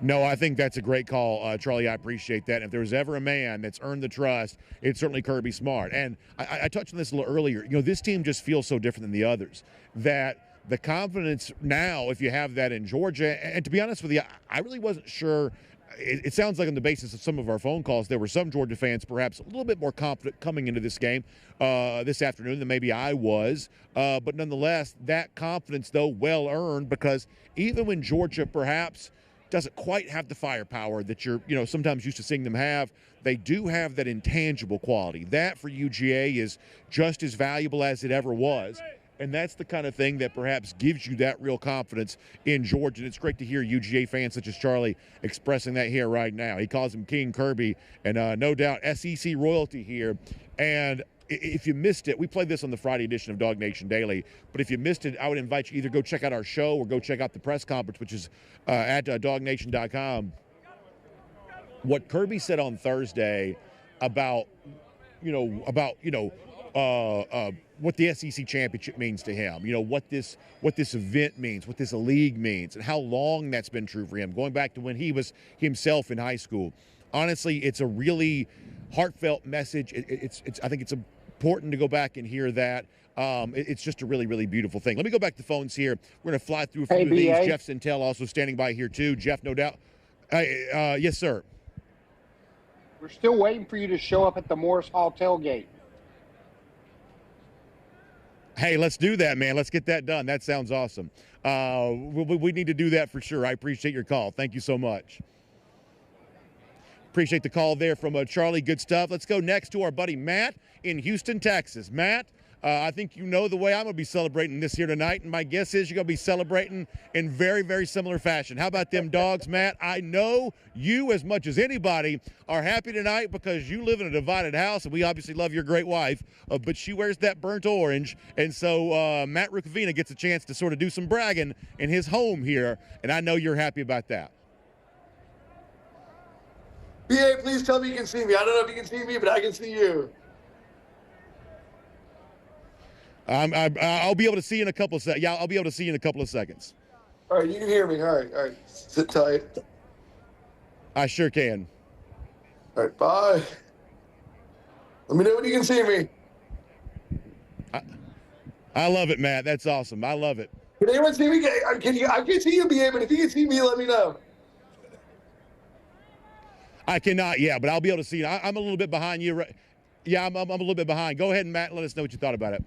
No, I think that's a great call, Charlie. I appreciate that. If there was ever a man that's earned the trust, it's certainly Kirby Smart. And I touched on this a little earlier. This team just feels so different than the others, that the confidence now, if you have that in Georgia, and to be honest with you, I really wasn't sure. It sounds like on the basis of some of our phone calls, there were some Georgia fans perhaps a little bit more confident coming into this game this afternoon than maybe I was. But nonetheless, that confidence, though, well-earned, because even when Georgia perhaps doesn't quite have the firepower that you're, sometimes used to seeing them have, they do have that intangible quality. That for UGA is just as valuable as it ever was. And that's the kind of thing that perhaps gives you that real confidence in Georgia. And it's great to hear UGA fans such as Charlie expressing that here right now. He calls him King Kirby, and no doubt SEC royalty here. And if you missed it, we played this on the Friday edition of DawgNation Daily, but if you missed it, I would invite you either go check out our show or go check out the press conference, which is at DawgNation.com. What Kirby said on Thursday about what the SEC championship means to him, what this event means, what this league means, and how long that's been true for him, going back to when he was himself in high school. Honestly, it's a really heartfelt message. I think it's important to go back and hear that. It's just a really, really beautiful thing. Let me go back to the phones here. We're going to fly through a few of these. Jeff Sentell also standing by here too. Jeff, no doubt. Yes, sir. We're still waiting for you to show up at the Morris Hall tailgate. Hey, let's do that, man. Let's get that done. That sounds awesome. We need to do that for sure. I appreciate your call. Thank you so much. Appreciate the call there from Charlie. Good stuff. Let's go next to our buddy Matt in Houston, Texas. Matt, I think you know the way I'm going to be celebrating this here tonight, and my guess is you're going to be celebrating in very, very similar fashion. How about them Dogs, Matt? I know you, as much as anybody, are happy tonight because you live in a divided house, and we obviously love your great wife, but she wears that burnt orange, and so Matt Rukavina gets a chance to sort of do some bragging in his home here, and I know you're happy about that. BA, please tell me you can see me. I don't know if you can see me, but I can see you. I'll be able to see you in a couple of seconds. Yeah, I'll be able to see you in a couple of seconds. All right, you can hear me. All right. Sit tight. I sure can. All right, bye. Let me know when you can see me. I love it, Matt. That's awesome. I love it. Can anyone see me? I can't see you, BA, but if you can see me, let me know. I cannot, but I'll be able to see you. I'm a little bit behind you. Yeah, I'm a little bit behind. Go ahead, Matt, and let us know what you thought about it.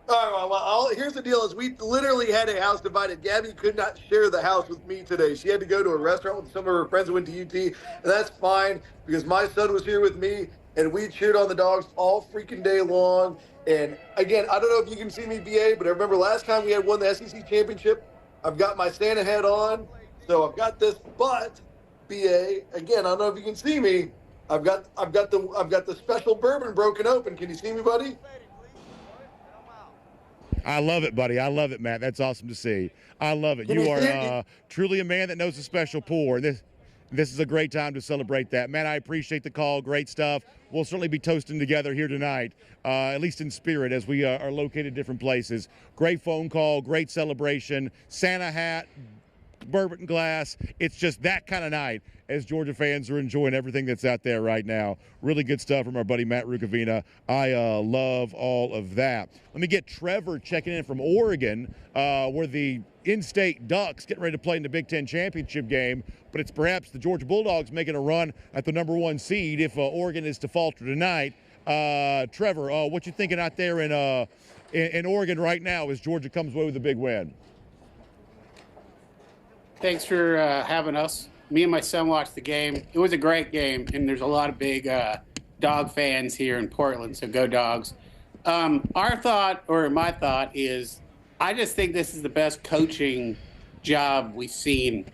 All right, well, here's the deal: is we literally had a house divided. Gabby could not share the house with me today. She had to go to a restaurant with some of her friends who went to UT, and that's fine because my son was here with me, and we cheered on the Dogs all freaking day long. And again, I don't know if you can see me, BA, but I remember last time we had won the SEC championship. I've got my Santa hat on, so I've got this. But BA, again, I don't know if you can see me. I've got the special bourbon broken open. Can you see me, buddy? I love it, buddy. I love it, Matt. That's awesome to see. I love it. You are truly a man that knows a special pour. This is a great time to celebrate that. Matt, I appreciate the call. Great stuff. We'll certainly be toasting together here tonight, at least in spirit, as we are located in different places. Great phone call, great celebration, Santa hat, bourbon glass. It's just that kind of night as Georgia fans are enjoying everything that's out there right now. Really good stuff from our buddy Matt Rukavina. I love all of that. Let me get Trevor checking in from Oregon, where the in-state Ducks getting ready to play in the Big Ten championship game, but it's perhaps the Georgia Bulldogs making a run at the number 1 seed if Oregon is to falter tonight. Trevor, what you thinking out there in Oregon right now as Georgia comes away with a big win? Thanks for having us. Me and my son watched the game. It was a great game, and there's a lot of big Dog fans here in Portland, so go Dogs. My thought is I just think this is the best coaching job we've seen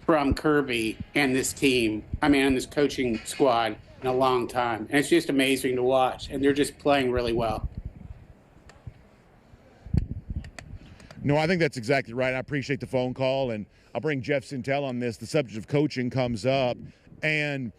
from Kirby and this team, and this coaching squad in a long time. And it's just amazing to watch, and they're just playing really well. No, I think that's exactly right. I appreciate the phone call, and I'll bring Jeff Sentell on this. The subject of coaching comes up, and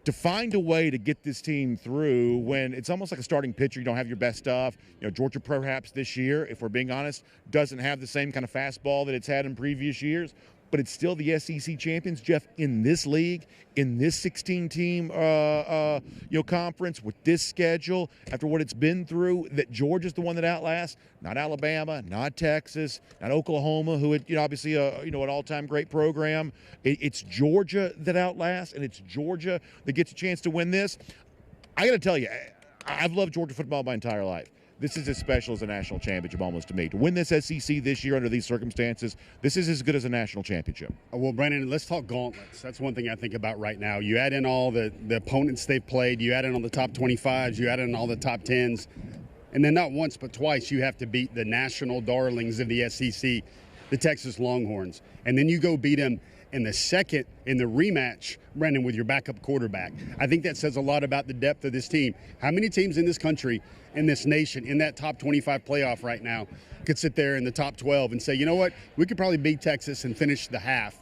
to find a way to get this team through when it's almost like a starting pitcher, you don't have your best stuff. Georgia perhaps this year, if we're being honest, doesn't have the same kind of fastball that it's had in previous years, but it's still the SEC champions, Jeff, in this league, in this 16-team conference with this schedule, after what it's been through, that Georgia's the one that outlasts, not Alabama, not Texas, not Oklahoma, who obviously an all-time great program. It's Georgia that outlasts, and it's Georgia that gets a chance to win this. I got to tell you, I've loved Georgia football my entire life. This is as special as a national championship almost to me. To win this SEC this year under these circumstances, this is as good as a national championship. Well, Brandon, let's talk gauntlets. That's one thing I think about right now. You add in all the opponents they've played. You add in all the top 25s. You add in all the top 10s. And then not once but twice you have to beat the national darlings of the SEC, the Texas Longhorns. And then you go beat them in the rematch, Brandon, with your backup quarterback. I think that says a lot about the depth of this team. How many teams in this country, in this nation, in that top 25 playoff right now could sit there in the top 12 and say, you know what, we could probably beat Texas and finish the half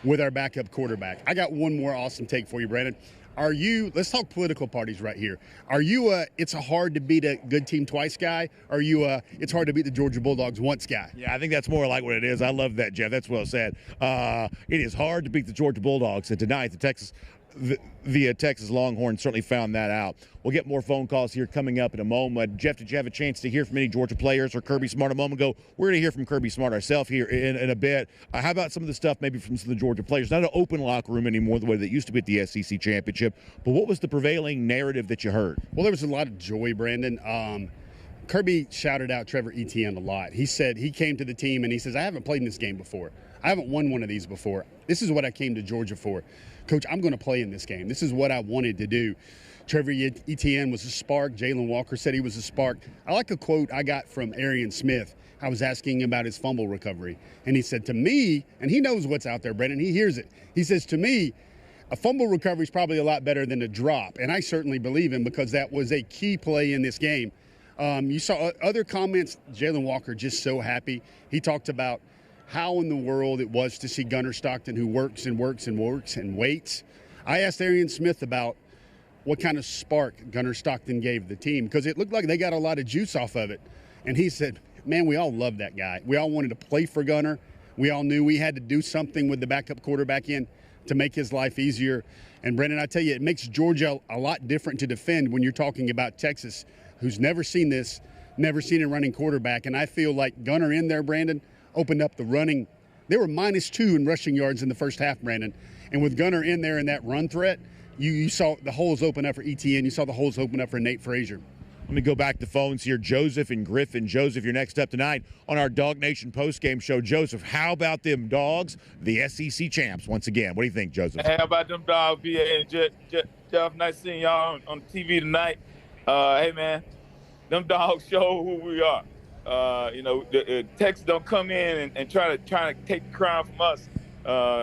with our backup quarterback. I got one more awesome take for you, Brandon. Let's talk political parties right here. Are you it's a hard to beat a good team twice guy? Or are you it's hard to beat the Georgia Bulldogs once guy? Yeah, I think that's more like what it is. I love that, Jeff. That's well said. It is hard to beat the Georgia Bulldogs, and tonight the Texas Longhorns certainly found that out. We'll get more phone calls here coming up in a moment. Jeff, did you have a chance to hear from any Georgia players or Kirby Smart a moment ago? We're going to hear from Kirby Smart ourselves here in a bit. How about some of the stuff maybe from some of the Georgia players? Not an open locker room anymore the way that used to be at the SEC championship, but what was the prevailing narrative that you heard? Well, there was a lot of joy, Brandon. Kirby shouted out Trevor Etienne a lot. He said he came to the team and he says, I haven't played in this game before. I haven't won one of these before. This is what I came to Georgia for. Coach, I'm going to play in this game. This is what I wanted to do. Trevor Etienne was a spark. Jalen Walker said he was a spark. I like a quote I got from Arian Smith. I was asking about his fumble recovery. And he said to me, and he knows what's out there, Brendan, he hears it. He says to me, a fumble recovery is probably a lot better than a drop. And I certainly believe him because that was a key play in this game. You saw other comments. Jalen Walker just so happy. He talked about how in the world it was to see Gunnar Stockton, who works and works and works and waits. I asked Arian Smith about what kind of spark Gunnar Stockton gave the team, because it looked like they got a lot of juice off of it. And he said, man, we all love that guy. We all wanted to play for Gunnar. We all knew we had to do something with the backup quarterback in to make his life easier. And, Brendan, I tell you, it makes Georgia a lot different to defend when you're talking about Texas, who's never seen this, never seen a running quarterback. And I feel like Gunnar in there, Brandon, opened up the running. They were -2 in rushing yards in the first half, Brandon. And with Gunnar in there in that run threat, you saw the holes open up for ETN. You saw the holes open up for Nate Frazier. Let me go back to phones here. Joseph and Griffin. Joseph, you're next up tonight on our DawgNation Postgame show. Joseph, how about them Dogs, the SEC champs once again? What do you think, Joseph? How about them Dogs, BA and Jeff? Nice seeing y'all on TV tonight. Hey, man, them Dogs show who we are. The Texas don't come in and try to take the crown from us.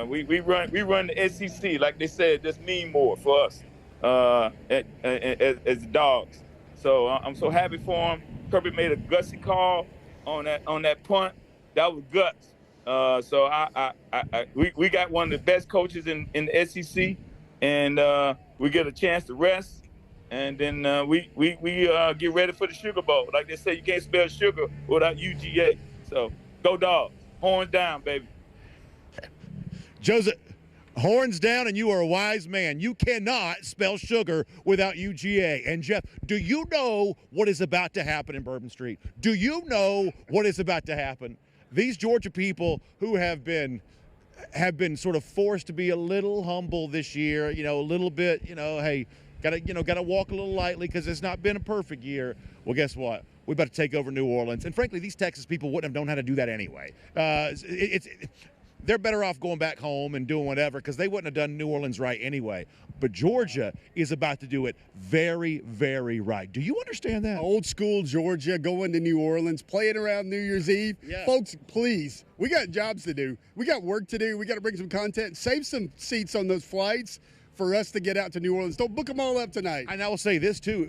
We run the SEC, like they said, just mean more for us as the Dogs. So I'm so happy for him. Kirby made a gutsy call on that punt. That was guts. So we got one of the best coaches in the SEC, and we get a chance to rest, and then we get ready for the Sugar Bowl. Like they say, you can't spell sugar without UGA. So go Dogs, horns down, baby. Joseph, horns down, and you are a wise man. You cannot spell sugar without UGA. And Jeff, do you know what is about to happen in Bourbon Street? Do you know what is about to happen? These Georgia people who have been sort of forced to be a little humble this year, a little bit, hey, gotta walk a little lightly because it's not been a perfect year. Well, guess what? We're about to take over New Orleans. And frankly, these Texas people wouldn't have known how to do that anyway. They're better off going back home and doing whatever because they wouldn't have done New Orleans right anyway. But Georgia is about to do it very, very right. Do you understand that? Old school Georgia going to New Orleans, playing around New Year's Eve. Yeah. Folks, please, we got jobs to do. We got work to do. We got to bring some content. Save some seats on those flights for us to get out to New Orleans. Don't book them all up tonight. And I will say this, too.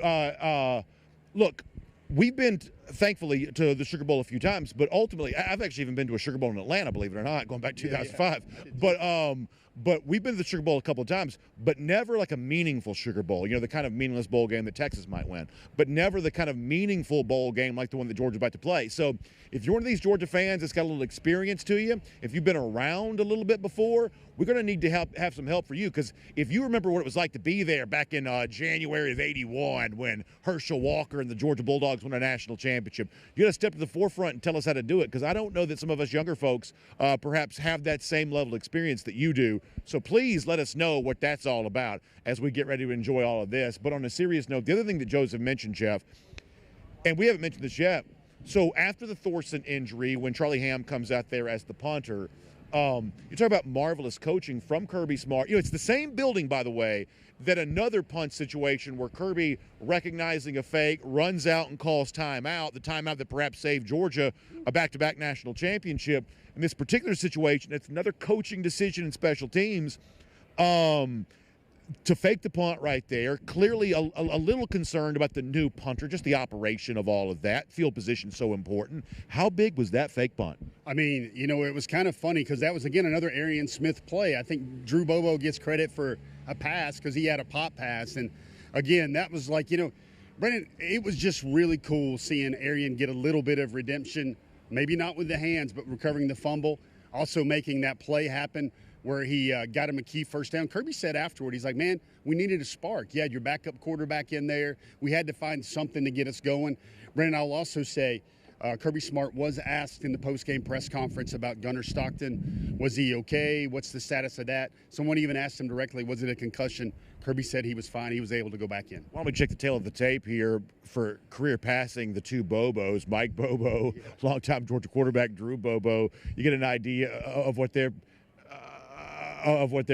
Look, we've been, thankfully, to the Sugar Bowl a few times, but ultimately, I've actually even been to a Sugar Bowl in Atlanta, believe it or not, going back to 2005. Yeah. But we've been to the Sugar Bowl a couple of times, but never like a meaningful Sugar Bowl. The kind of meaningless bowl game that Texas might win, but never the kind of meaningful bowl game like the one that Georgia's about to play. So if you're one of these Georgia fans that's got a little experience to you, if you've been around a little bit before, we're going to need to have some help for you, because if you remember what it was like to be there back in January of '81 when Herschel Walker and the Georgia Bulldogs won a national championship, you got to step to the forefront and tell us how to do it, because I don't know that some of us younger folks perhaps have that same level of experience that you do. So please let us know what that's all about as we get ready to enjoy all of this. But on a serious note, the other thing that Joseph mentioned, Jeff, and we haven't mentioned this yet, so after the Thorson injury, when Charlie Hamm comes out there as the punter, you talk about marvelous coaching from Kirby Smart. It's the same building, by the way, that another punt situation where Kirby, recognizing a fake, runs out and calls timeout, the timeout that perhaps saved Georgia a back-to-back national championship. In this particular situation, it's another coaching decision in special teams to fake the punt right there. Clearly a little concerned about the new punter, just the operation of all of that. Field position so important. How big was that fake punt? I mean, it was kind of funny because that was, again, another Arian Smith play. I think Drew Bobo gets credit for a pass because he had a pop pass. And, again, that was like, Brendan, it was just really cool seeing Arian get a little bit of redemption, maybe not with the hands, but recovering the fumble, also making that play happen where he got him a key first down. Kirby said afterward, he's like, man, we needed a spark. You had your backup quarterback in there. We had to find something to get us going. Brendan, I'll also say Kirby Smart was asked in the postgame press conference about Gunnar Stockton. Was he okay? What's the status of that? Someone even asked him directly, was it a concussion? Kirby said he was fine. He was able to go back in. Why don't we check the tail of the tape here for career passing the two Bobos, Mike Bobo, longtime Georgia quarterback Drew Bobo. You get an idea of what their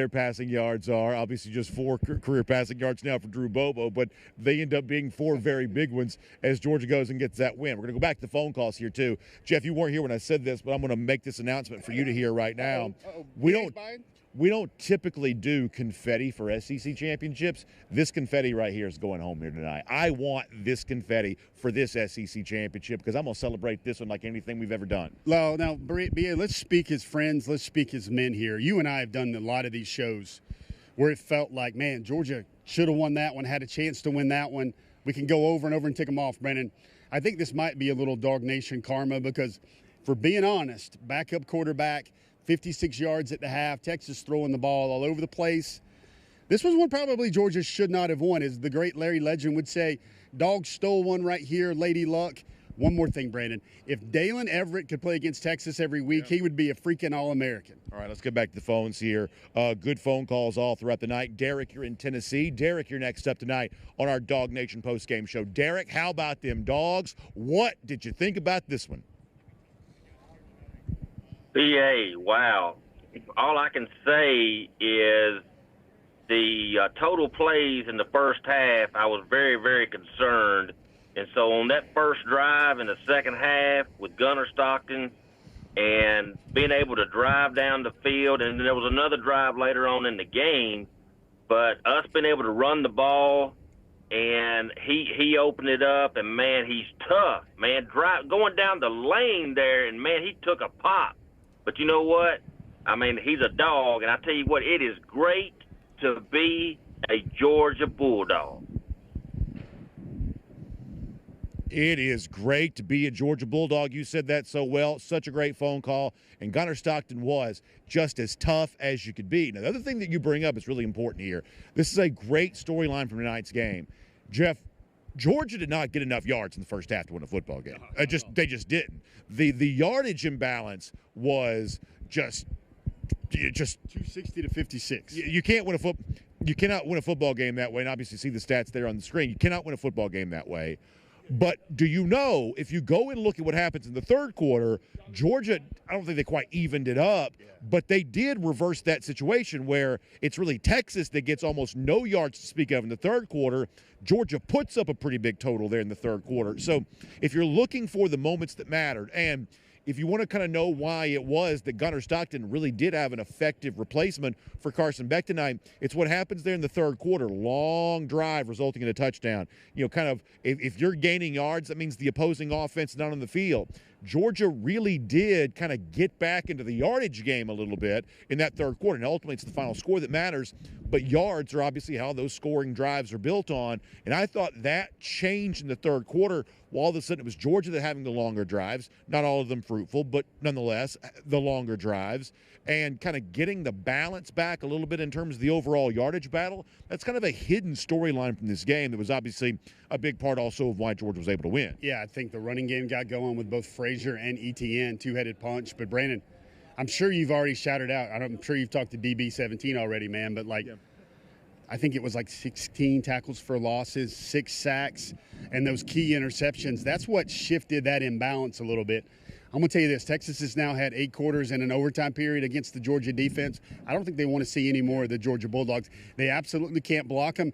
passing yards are. Obviously just 4 career passing yards now for Drew Bobo, but they end up being 4 very big ones as Georgia goes and gets that win. We're going to go back to the phone calls here too. Jeff, you weren't here when I said this, but I'm going to make this announcement for you to hear right now. We don't typically do confetti for SEC championships. This confetti right here is going home here tonight. I want this confetti for this SEC championship because I'm going to celebrate this one like anything we've ever done. Well, now, B.A., let's speak as friends. Let's speak as men here. You and I have done a lot of these shows where it felt like, man, Georgia should have won that one, had a chance to win that one. We can go over and over and tick them off, Brandon. I think this might be a little DawgNation karma because, for being honest, backup quarterback, 56 yards at the half, Texas throwing the ball all over the place. This was one probably Georgia should not have won. As the great Larry Legend would say, Dawgs stole one right here, Lady Luck. One more thing, Brandon. If Dalen Everett could play against Texas every week, he would be a freaking All-American. All right, let's get back to the phones here. Good phone calls all throughout the night. Derek, you're in Tennessee. Derek, you're next up tonight on our DawgNation Postgame show. Derek, how about them Dogs? What did you think about this one? BA, wow. All I can say is the total plays in the first half, I was very, very concerned. And so on that first drive in the second half with Gunnar Stockton and being able to drive down the field, and there was another drive later on in the game, but us being able to run the ball, and he opened it up, and, man, he's tough, man. Going down the lane there, and, man, he took a pop. But you know what? I mean, he's a dog, and I tell you what, it is great to be a Georgia Bulldog. It is great to be a Georgia Bulldog. You said that so well. Such a great phone call. And Gunnar Stockton was just as tough as you could be. Now, the other thing that you bring up is really important here. This is a great storyline from tonight's game. Jeff, Georgia did not get enough yards in the first half to win a football game. They just didn't. The yardage imbalance was just 260 to 56. You cannot win a football game that way. And obviously, see the stats there on the screen. You cannot win a football game that way. But do you know, if you go and look at what happens in the third quarter, Georgia, I don't think they quite evened it up, but they did reverse that situation where it's really Texas that gets almost no yards to speak of in the third quarter. Georgia puts up a pretty big total there in the third quarter. So if you're looking for the moments that mattered, and if you want to kind of know why it was that Gunnar Stockton really did have an effective replacement for Carson Beck tonight, it's what happens there in the third quarter. Long drive resulting in a touchdown. You know, kind of if you're gaining yards, that means the opposing offense is not on the field. Georgia really did kind of get back into the yardage game a little bit in that third quarter. And ultimately, it's the final score that matters. But yards are obviously how those scoring drives are built on. And I thought that changed in the third quarter. Well, all of a sudden, it was Georgia that having the longer drives. Not all of them fruitful, but nonetheless, the longer drives. And kind of getting the balance back a little bit in terms of the overall yardage battle. That's kind of a hidden storyline from this game that was obviously a big part also of why Georgia was able to win. Yeah, I think the running game got going with both Frazier and ETN, two-headed punch. But, Brandon, I'm sure you've already shouted out. I'm sure you've talked to DB17 already, man. But, I think it was like 16 tackles for losses, 6 sacks, and those key interceptions. That's what shifted that imbalance a little bit. I'm going to tell you this. Texas has now had 8 quarters and an overtime period against the Georgia defense. I don't think they want to see any more of the Georgia Bulldogs. They absolutely can't block them.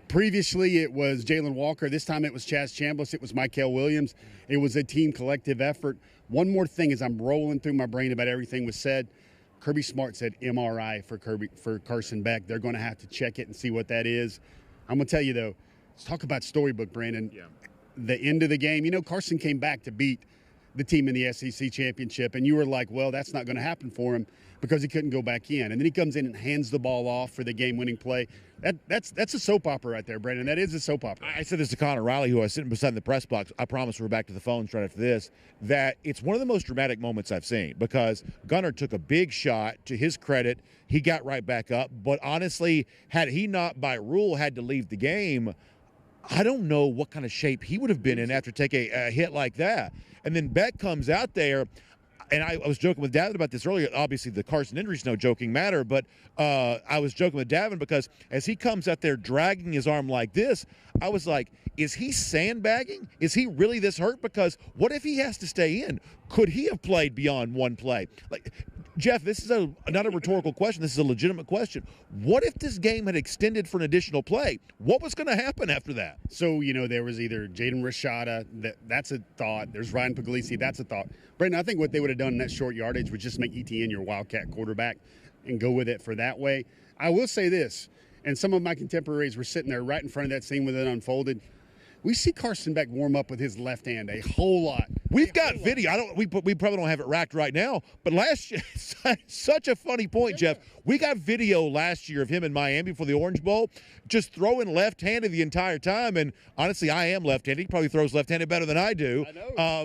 Previously, it was Jalen Walker. This time it was Chaz Chambliss. It was Mykel Williams. It was a team collective effort. One more thing as I'm rolling through my brain about everything was said. Kirby Smart said MRI for Carson Beck. They're going to have to check it and see what that is. I'm going to tell you, though, let's talk about storybook, Brandon. Yeah. The end of the game, Carson came back to beat the team in the SEC championship, and you were like, well, that's not going to happen for him because he couldn't go back in. And then he comes in and hands the ball off for the game-winning play. That's a soap opera right there, Brandon. That is a soap opera. I said this to Connor Riley, who I was sitting beside in the press box. I promise we're back to the phones right after this, that it's one of the most dramatic moments I've seen because Gunnar took a big shot. To his credit, he got right back up. But honestly, had he not by rule had to leave the game, I don't know what kind of shape he would have been in after taking a hit like that. And then Beck comes out there, and I was joking with Davin about this earlier. Obviously, the Carson injury is no joking matter, but I was joking with Davin because as he comes out there dragging his arm like this, I was like, is he sandbagging? Is he really this hurt? Because what if he has to stay in? Could he have played beyond one play? Jeff, this is not a rhetorical question. This is a legitimate question. What if this game had extended for an additional play? What was going to happen after that? So, there was either Jaden Rashada, that's a thought. There's Ryan Puglisi, that's a thought. Brandon, I think what they would have done in that short yardage was just make ETN your Wildcat quarterback and go with it for that way. I will say this, and some of my contemporaries were sitting there right in front of that scene when it unfolded. We see Carson Beck warm up with his left hand a whole lot We've got video. We probably don't have it racked right now, but last year, such a funny point, Jeff. We got video last year of him in Miami for the Orange Bowl, just throwing left-handed the entire time. And honestly, I am left-handed. He probably throws left-handed better than I do. I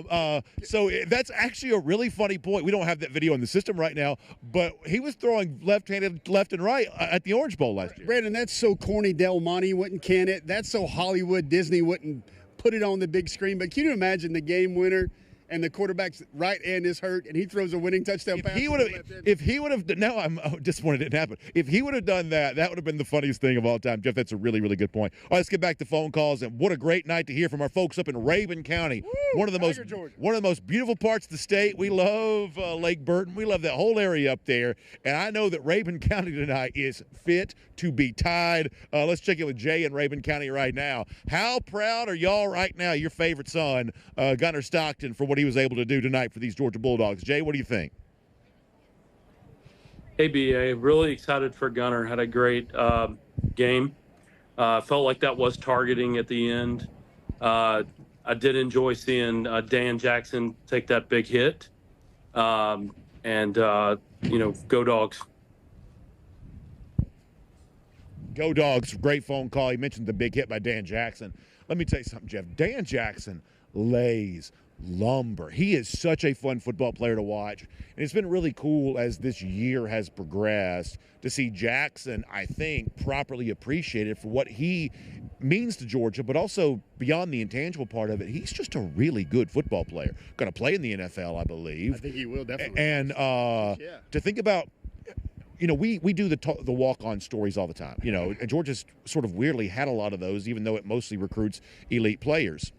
know. So that's actually a really funny point. We don't have that video in the system right now, but he was throwing left-handed left and right at the Orange Bowl last year. Brandon, that's so corny. Del Monte wouldn't can it. That's so Hollywood. Disney wouldn't put it on the big screen. But can you imagine the game winner and the quarterback's right hand is hurt and he throws a winning touchdown pass? If he would have, now I'm disappointed it didn't happen. If he would have done that, that would have been the funniest thing of all time. Jeff, that's a really, really good point. All right, let's get back to phone calls. And what a great night to hear from our folks up in Rabun County. Woo, one of the most beautiful parts of the state. We love Lake Burton. We love that whole area up there. And I know that Rabun County tonight is fit to be tied. Let's check in with Jay in Rabun County right now. How proud are y'all right now, your favorite son, Gunnar Stockton, for what he was able to do tonight for these Georgia Bulldogs? Jay, what do you think? Hey, BA, really excited for Gunnar. Had a great game. Felt like that was targeting at the end. I did enjoy seeing Dan Jackson take that big hit. Go Dogs. Go Dogs. Great phone call. He mentioned the big hit by Dan Jackson. Let me tell you something, Jeff. Dan Jackson lays lumber. He is such a fun football player to watch. And it's been really cool as this year has progressed to see Jackson, I think, properly appreciated for what he means to Georgia, but also beyond the intangible part of it, he's just a really good football player. Going to play in the NFL, I believe. I think he will, definitely. And to think about, we do the walk-on stories all the time. And Georgia's sort of weirdly had a lot of those, even though it mostly recruits elite players.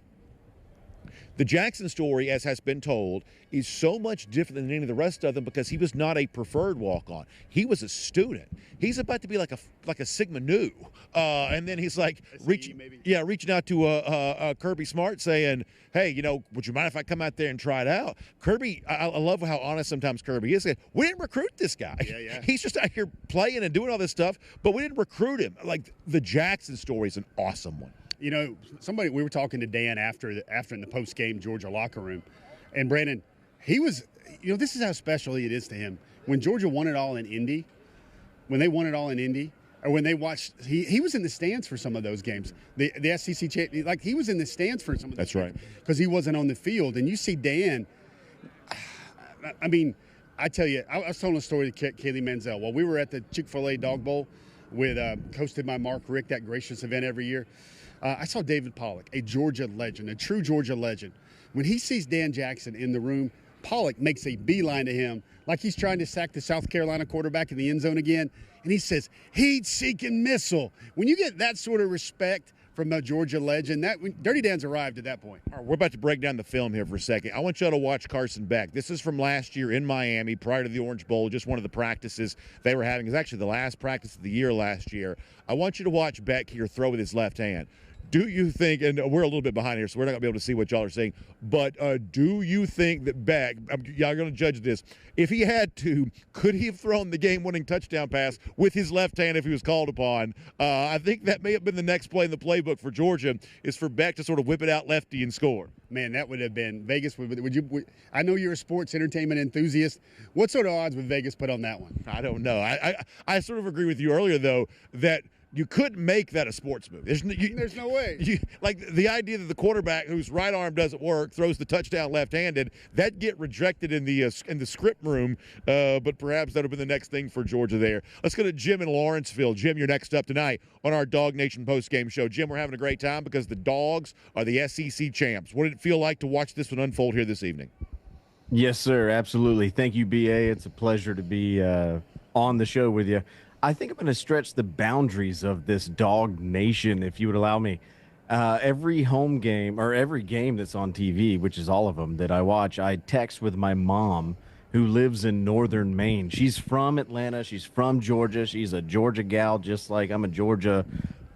The Jackson story, as has been told, is so much different than any of the rest of them because he was not a preferred walk-on. He was a student. He's about to be like a Sigma Nu, and then he's like reaching out to Kirby Smart saying, "Hey, would you mind if I come out there and try it out?" Kirby, I love how honest sometimes Kirby is. We didn't recruit this guy. Yeah. He's just out here playing and doing all this stuff, but we didn't recruit him. Like the Jackson story is an awesome one. We were talking to Dan after in the post-game Georgia locker room, and Brandon, he was, this is how special it is to him. When Georgia won it all in Indy, or when they watched, he was in the stands for some of those games. The SEC champ, he was in the stands for some of those. That's right. Because he wasn't on the field, and you see Dan. I mean, I tell you, I was telling a story to Kaylee Manziel while we were at the Chick-fil-A Dog Bowl with hosted by Mark Rick, that gracious event every year. I saw David Pollock, a Georgia legend, a true Georgia legend. When he sees Dan Jackson in the room, Pollock makes a beeline to him like he's trying to sack the South Carolina quarterback in the end zone again. And he says, heat-seeking missile. When you get that sort of respect from a Georgia legend, Dirty Dan's arrived at that point. All right, we're about to break down the film here for a second. I want y'all to watch Carson Beck. This is from last year in Miami prior to the Orange Bowl, just one of the practices they were having. It was actually the last practice of the year last year. I want you to watch Beck here throw with his left hand. Do you think, and we're a little bit behind here, so we're not going to be able to see what y'all are saying, but do you think that Beck, y'all are going to judge this, if he had to, could he have thrown the game-winning touchdown pass with his left hand if he was called upon? I think that may have been the next play in the playbook for Georgia, is for Beck to sort of whip it out lefty and score. Man, that would have been Vegas. I know you're a sports entertainment enthusiast. What sort of odds would Vegas put on that one? I don't know. I sort of agree with you earlier, though, that you couldn't make that a sports move. There's no way. The idea that the quarterback whose right arm doesn't work throws the touchdown left-handed, that get rejected in the script room. But perhaps that would have been the next thing for Georgia there. Let's go to Jim in Lawrenceville. Jim, you're next up tonight on our DawgNation postgame show. Jim, we're having a great time because the Dogs are the SEC champs. What did it feel like to watch this one unfold here this evening? Yes, sir. Absolutely. Thank you, BA. It's a pleasure to be on the show with you. I think I'm going to stretch the boundaries of this Dog Nation, if you would allow me. Every home game or every game that's on TV, which is all of them that I watch, I text with my mom who lives in northern Maine. She's from Atlanta. She's from Georgia. She's a Georgia gal, just like I'm a Georgia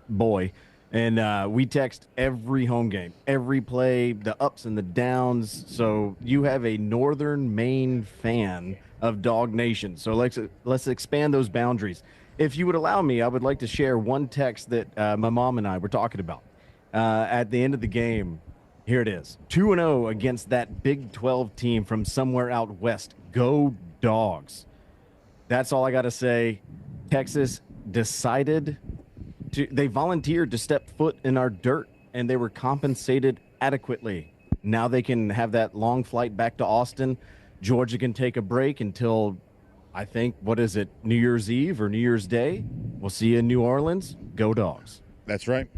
boy. And we text every home game, every play, the ups and the downs. So you have a northern Maine fan of Dog Nation. So let's expand those boundaries. If you would allow me, I would like to share one text that my mom and I were talking about. At the end of the game, Here it is. 2-0 against that Big 12 team from somewhere out west. Go Dogs. That's all I got to say. Texas decided they volunteered to step foot in our dirt, and they were compensated adequately. Now they can have that long flight back to Austin. Georgia can take a break until, I think, what is it, New Year's Eve or New Year's Day? We'll see you in New Orleans. Go Dogs. That's right.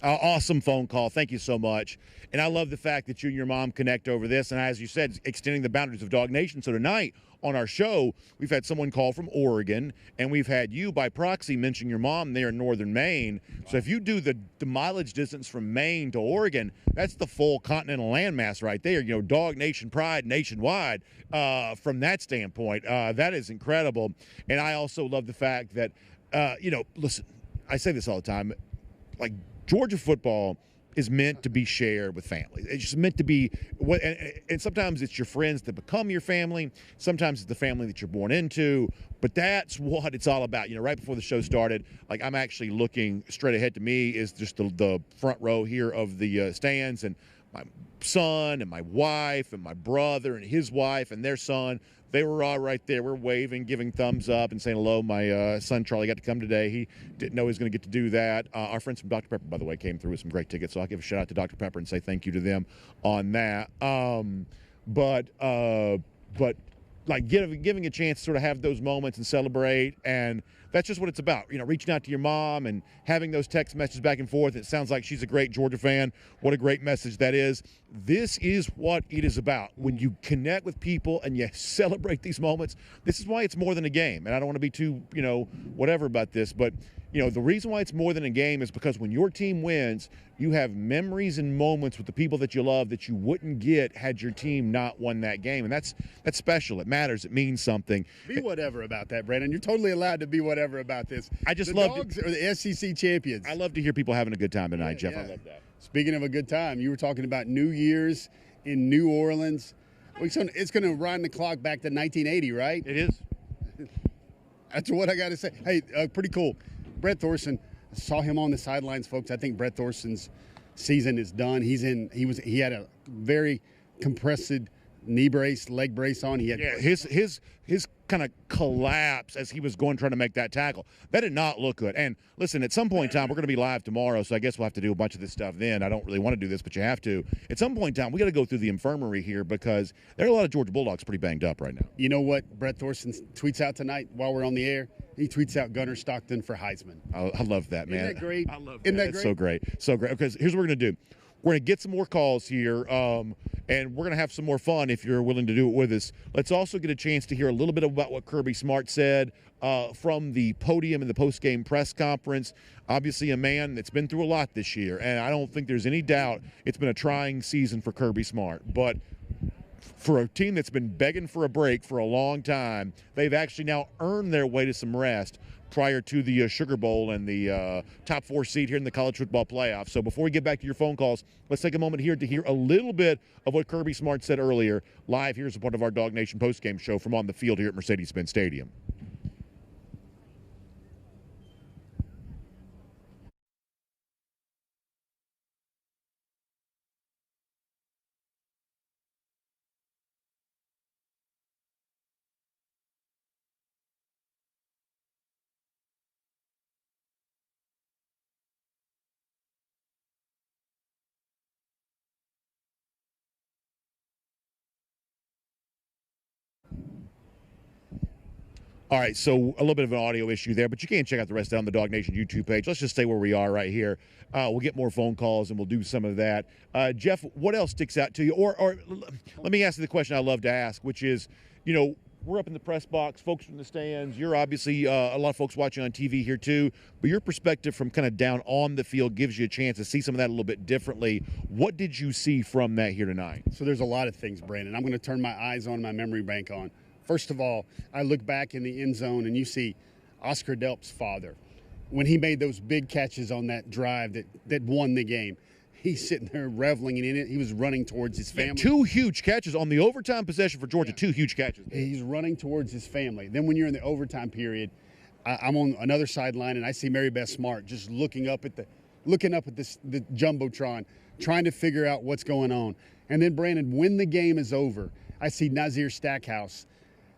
Awesome phone call. Thank you so much. And I love the fact that you and your mom connect over this. And as you said, extending the boundaries of DawgNation. So tonight on our show, we've had someone call from Oregon, and we've had you by proxy mention your mom there in northern Maine. So if you do the mileage distance from Maine to Oregon, that's the full continental landmass right there. You know, DawgNation pride nationwide from that standpoint. That is incredible. And I also love the fact that, listen, I say this all the time, like, Georgia football is meant to be shared with family. It's just meant to be, and sometimes it's your friends that become your family. Sometimes it's the family that you're born into. But that's what it's all about. You know, right before the show started, like, I'm actually looking straight ahead to me is just the front row here of the stands, and my son and my wife and my brother and his wife and their son. They were all right there. We're waving, giving thumbs up, and saying hello. My son, Charlie, got to come today. He didn't know he was going to get to do that. Our friends from Dr. Pepper, by the way, came through with some great tickets, so I'll give a shout-out to Dr. Pepper and say thank you to them on that. But like, giving a chance to sort of have those moments and celebrate, and that's just what it's about. You know, reaching out to your mom and having those text messages back and forth. It sounds like she's a great Georgia fan. What a great message that is. This is what it is about. When you connect with people and you celebrate these moments, this is why it's more than a game. And I don't want to be too, whatever about this, but, the reason why it's more than a game is because when your team wins, you have memories and moments with the people that you love that you wouldn't get had your team not won that game. And that's special. It matters. It means something. Be whatever about that, Brandon. You're totally allowed to be whatever about this. I just the love Dogs are the SEC champions. I love to hear people having a good time tonight, Jeff. I love that. Speaking of a good time, you were talking about New Year's in New Orleans. It's going to run the clock back to 1980, right? It is. That's what I got to say. Hey, pretty cool. Brett Thorson, saw him on the sidelines, folks. I think Brett Thorson's season is done. He had a very compressed knee brace, leg brace on. He had his kind of collapse as he was trying to make that tackle. That did not look good. And listen, at some point in time, we're going to be live tomorrow, so I guess we'll have to do a bunch of this stuff then. I don't really want to do this, but you have to. At some point in time, we got to go through the infirmary here because there are a lot of Georgia Bulldogs pretty banged up right now. You know what Brett Thorson tweets out tonight while we're on the air? He tweets out Gunnar Stockton for Heisman. I love that, man. Isn't that great? I love that. Isn't that It's great? so great. So great. Because here's what we're going to do. We're going to get some more calls here, and we're going to have some more fun if you're willing to do it with us. Let's also get a chance to hear a little bit about what Kirby Smart said from the podium in the postgame press conference. Obviously a man that's been through a lot this year, and I don't think there's any doubt it's been a trying season for Kirby Smart. But for a team that's been begging for a break for a long time, they've actually now earned their way to some rest prior to the Sugar Bowl and the top 4 seed here in the college football playoff. So before we get back to your phone calls, let's take a moment here to hear a little bit of what Kirby Smart said earlier. Live, here's a part of our DawgNation postgame show from on the field here at Mercedes-Benz Stadium. All right, so a little bit of an audio issue there, but you can check out the rest on the DawgNation YouTube page. Let's just stay where we are right here. We'll get more phone calls, and we'll do some of that. Jeff, what else sticks out to you? Or let me ask you the question I love to ask, which is, we're up in the press box, folks from the stands. You're obviously a lot of folks watching on TV here too, but your perspective from kind of down on the field gives you a chance to see some of that a little bit differently. What did you see from that here tonight? So there's a lot of things, Brandon. I'm going to turn my eyes on, my memory bank on. First of all, I look back in the end zone and you see Oscar Delp's father. When he made those big catches on that drive that won the game, he's sitting there reveling in it. He was running towards his family. 2 huge catches on the overtime possession for Georgia. 2 huge catches. He's running towards his family. Then when you're in the overtime period, I'm on another sideline and I see Mary Beth Smart just looking up at the Jumbotron, trying to figure out what's going on. And then, Brandon, when the game is over, I see Nazir Stackhouse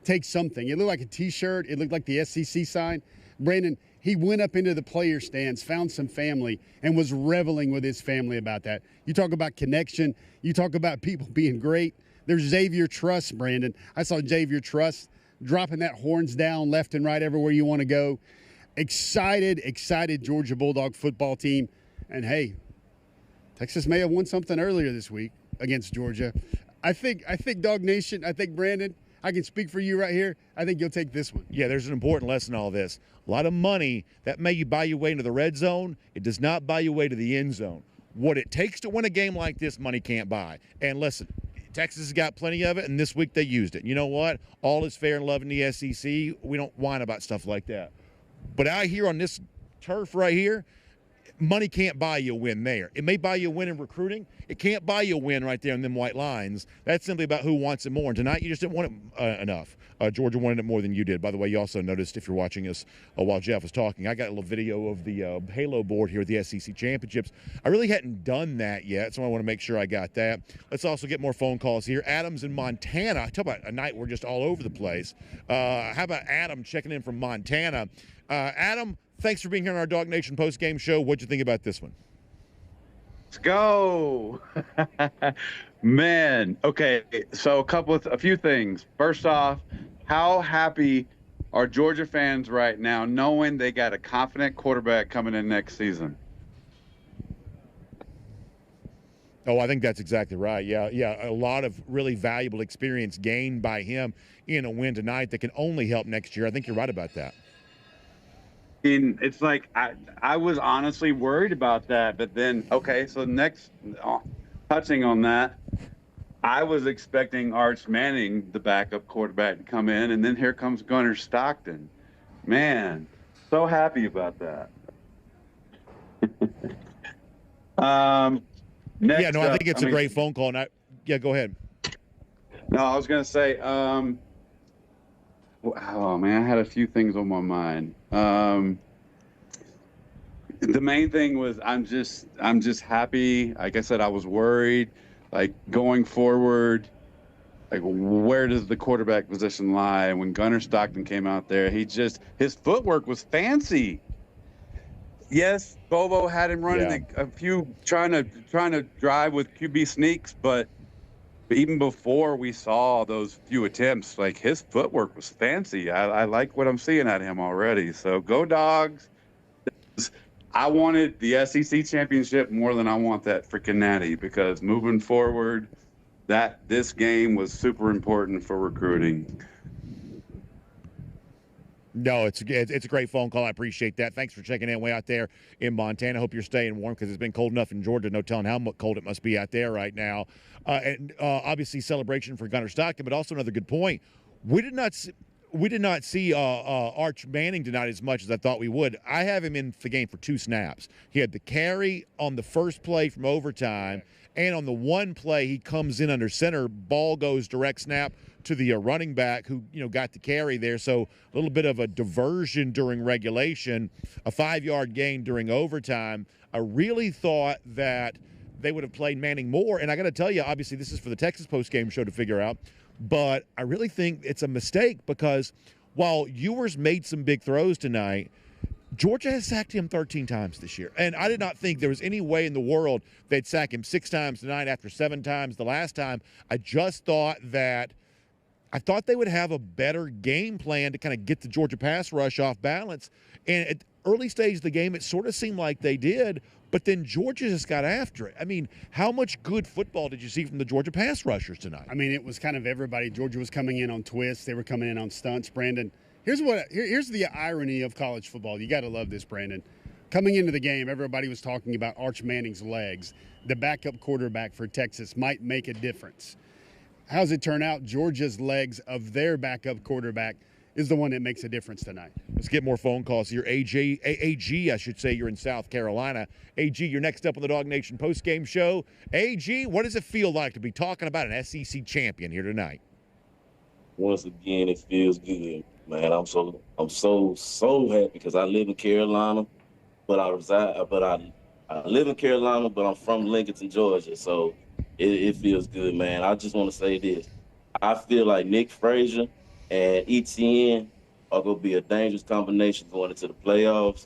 take something. It looked like a T-shirt. It looked like the SEC sign. Brandon, he went up into the player stands, found some family, and was reveling with his family about that. You talk about connection. You talk about people being great. There's Xavier Truss, Brandon. I saw Xavier Truss dropping that horns down left and right everywhere you want to go. Excited Georgia Bulldog football team. And, hey, Texas may have won something earlier this week against Georgia. I think DawgNation, I think Brandon, I can speak for you right here. I think you'll take this one. Yeah, there's an important lesson in all this. A lot of money, that may buy you way into the red zone. It does not buy you way to the end zone. What it takes to win a game like this, money can't buy. And listen, Texas has got plenty of it, and this week they used it. You know what? All is fair and love in the SEC. We don't whine about stuff like that. But out here on this turf right here, money can't buy you a win there. It may buy you a win in recruiting. It can't buy you a win right there in them white lines. That's simply about who wants it more. And tonight, you just didn't want it enough. Georgia wanted it more than you did. By the way, you also noticed, if you're watching us while Jeff was talking, I got a little video of the Halo board here at the SEC Championships. I really hadn't done that yet, so I want to make sure I got that. Let's also get more phone calls here. Adam's in Montana. Talk about a night we're just all over the place. How about Adam checking in from Montana? Adam, thanks for being here on our DawgNation Postgame show. What'd you think about this one? Let's go. Man. Okay. So a few things. First off, how happy are Georgia fans right now knowing they got a confident quarterback coming in next season? Oh, I think that's exactly right. Yeah. A lot of really valuable experience gained by him in a win tonight that can only help next year. I think you're right about that. It's like I was honestly worried about that, but then so next, touching on that, I was expecting Arch Manning, the backup quarterback, to come in, and then here comes Gunnar Stockton. Man, so happy about that. Next I think it's a great phone call. And go ahead. No, I was gonna say, oh man, I had a few things on my mind. The main thing was I'm just happy. Like I said, I was worried. Like going forward, like where does the quarterback position lie? When Gunnar Stockton came out there, his footwork was fancy. Yes, Bobo had him running a few trying to drive with QB sneaks, but even before we saw those few attempts, like his footwork was fancy. I like what I'm seeing at him already. So go Dogs. I wanted the SEC championship more than I want that freaking natty, because moving forward, this game was super important for recruiting. No, it's a great phone call. I appreciate that. Thanks for checking in way out there in Montana. Hope you're staying warm, because it's been cold enough in Georgia. No telling how cold it must be out there right now. And obviously celebration for Gunnar Stockton, but also another good point. We did not see Arch Manning tonight as much as I thought we would. I have him in the game for 2 snaps. He had the carry on the first play from overtime, and on the one play he comes in under center. Ball goes direct snap to the running back who got the carry there. So a little bit of a diversion during regulation, a 5-yard gain during overtime. I really thought that they would have played Manning more. And I got to tell you, obviously this is for the Texas postgame show to figure out, but I really think it's a mistake, because while Ewers made some big throws tonight, Georgia has sacked him 13 times this year. And I did not think there was any way in the world they'd sack him 6 times tonight after 7 times the last time. I thought they would have a better game plan to kind of get the Georgia pass rush off balance. And at early stage of the game, it sort of seemed like they did, but then Georgia just got after it. I mean, how much good football did you see from the Georgia pass rushers tonight? I mean, it was kind of everybody. Georgia was coming in on twists. They were coming in on stunts. Brandon, here's the irony of college football. You got to love this, Brandon. Coming into the game, everybody was talking about Arch Manning's legs. The backup quarterback for Texas might make a difference. How's it turn out? Georgia's legs of their backup quarterback is the one that makes a difference tonight. Let's get more phone calls here. AG, I should say, you're in South Carolina. AG, you're next up on the DawgNation postgame show. AG, what does it feel like to be talking about an SEC champion here tonight? Once again, it feels good, man. I'm so happy because I live in Carolina, but I I live in Carolina, but I'm from Lincoln, Georgia, so it feels good, man. I just want to say this. I feel like Nick Frazier and ETN are going to be a dangerous combination going into the playoffs.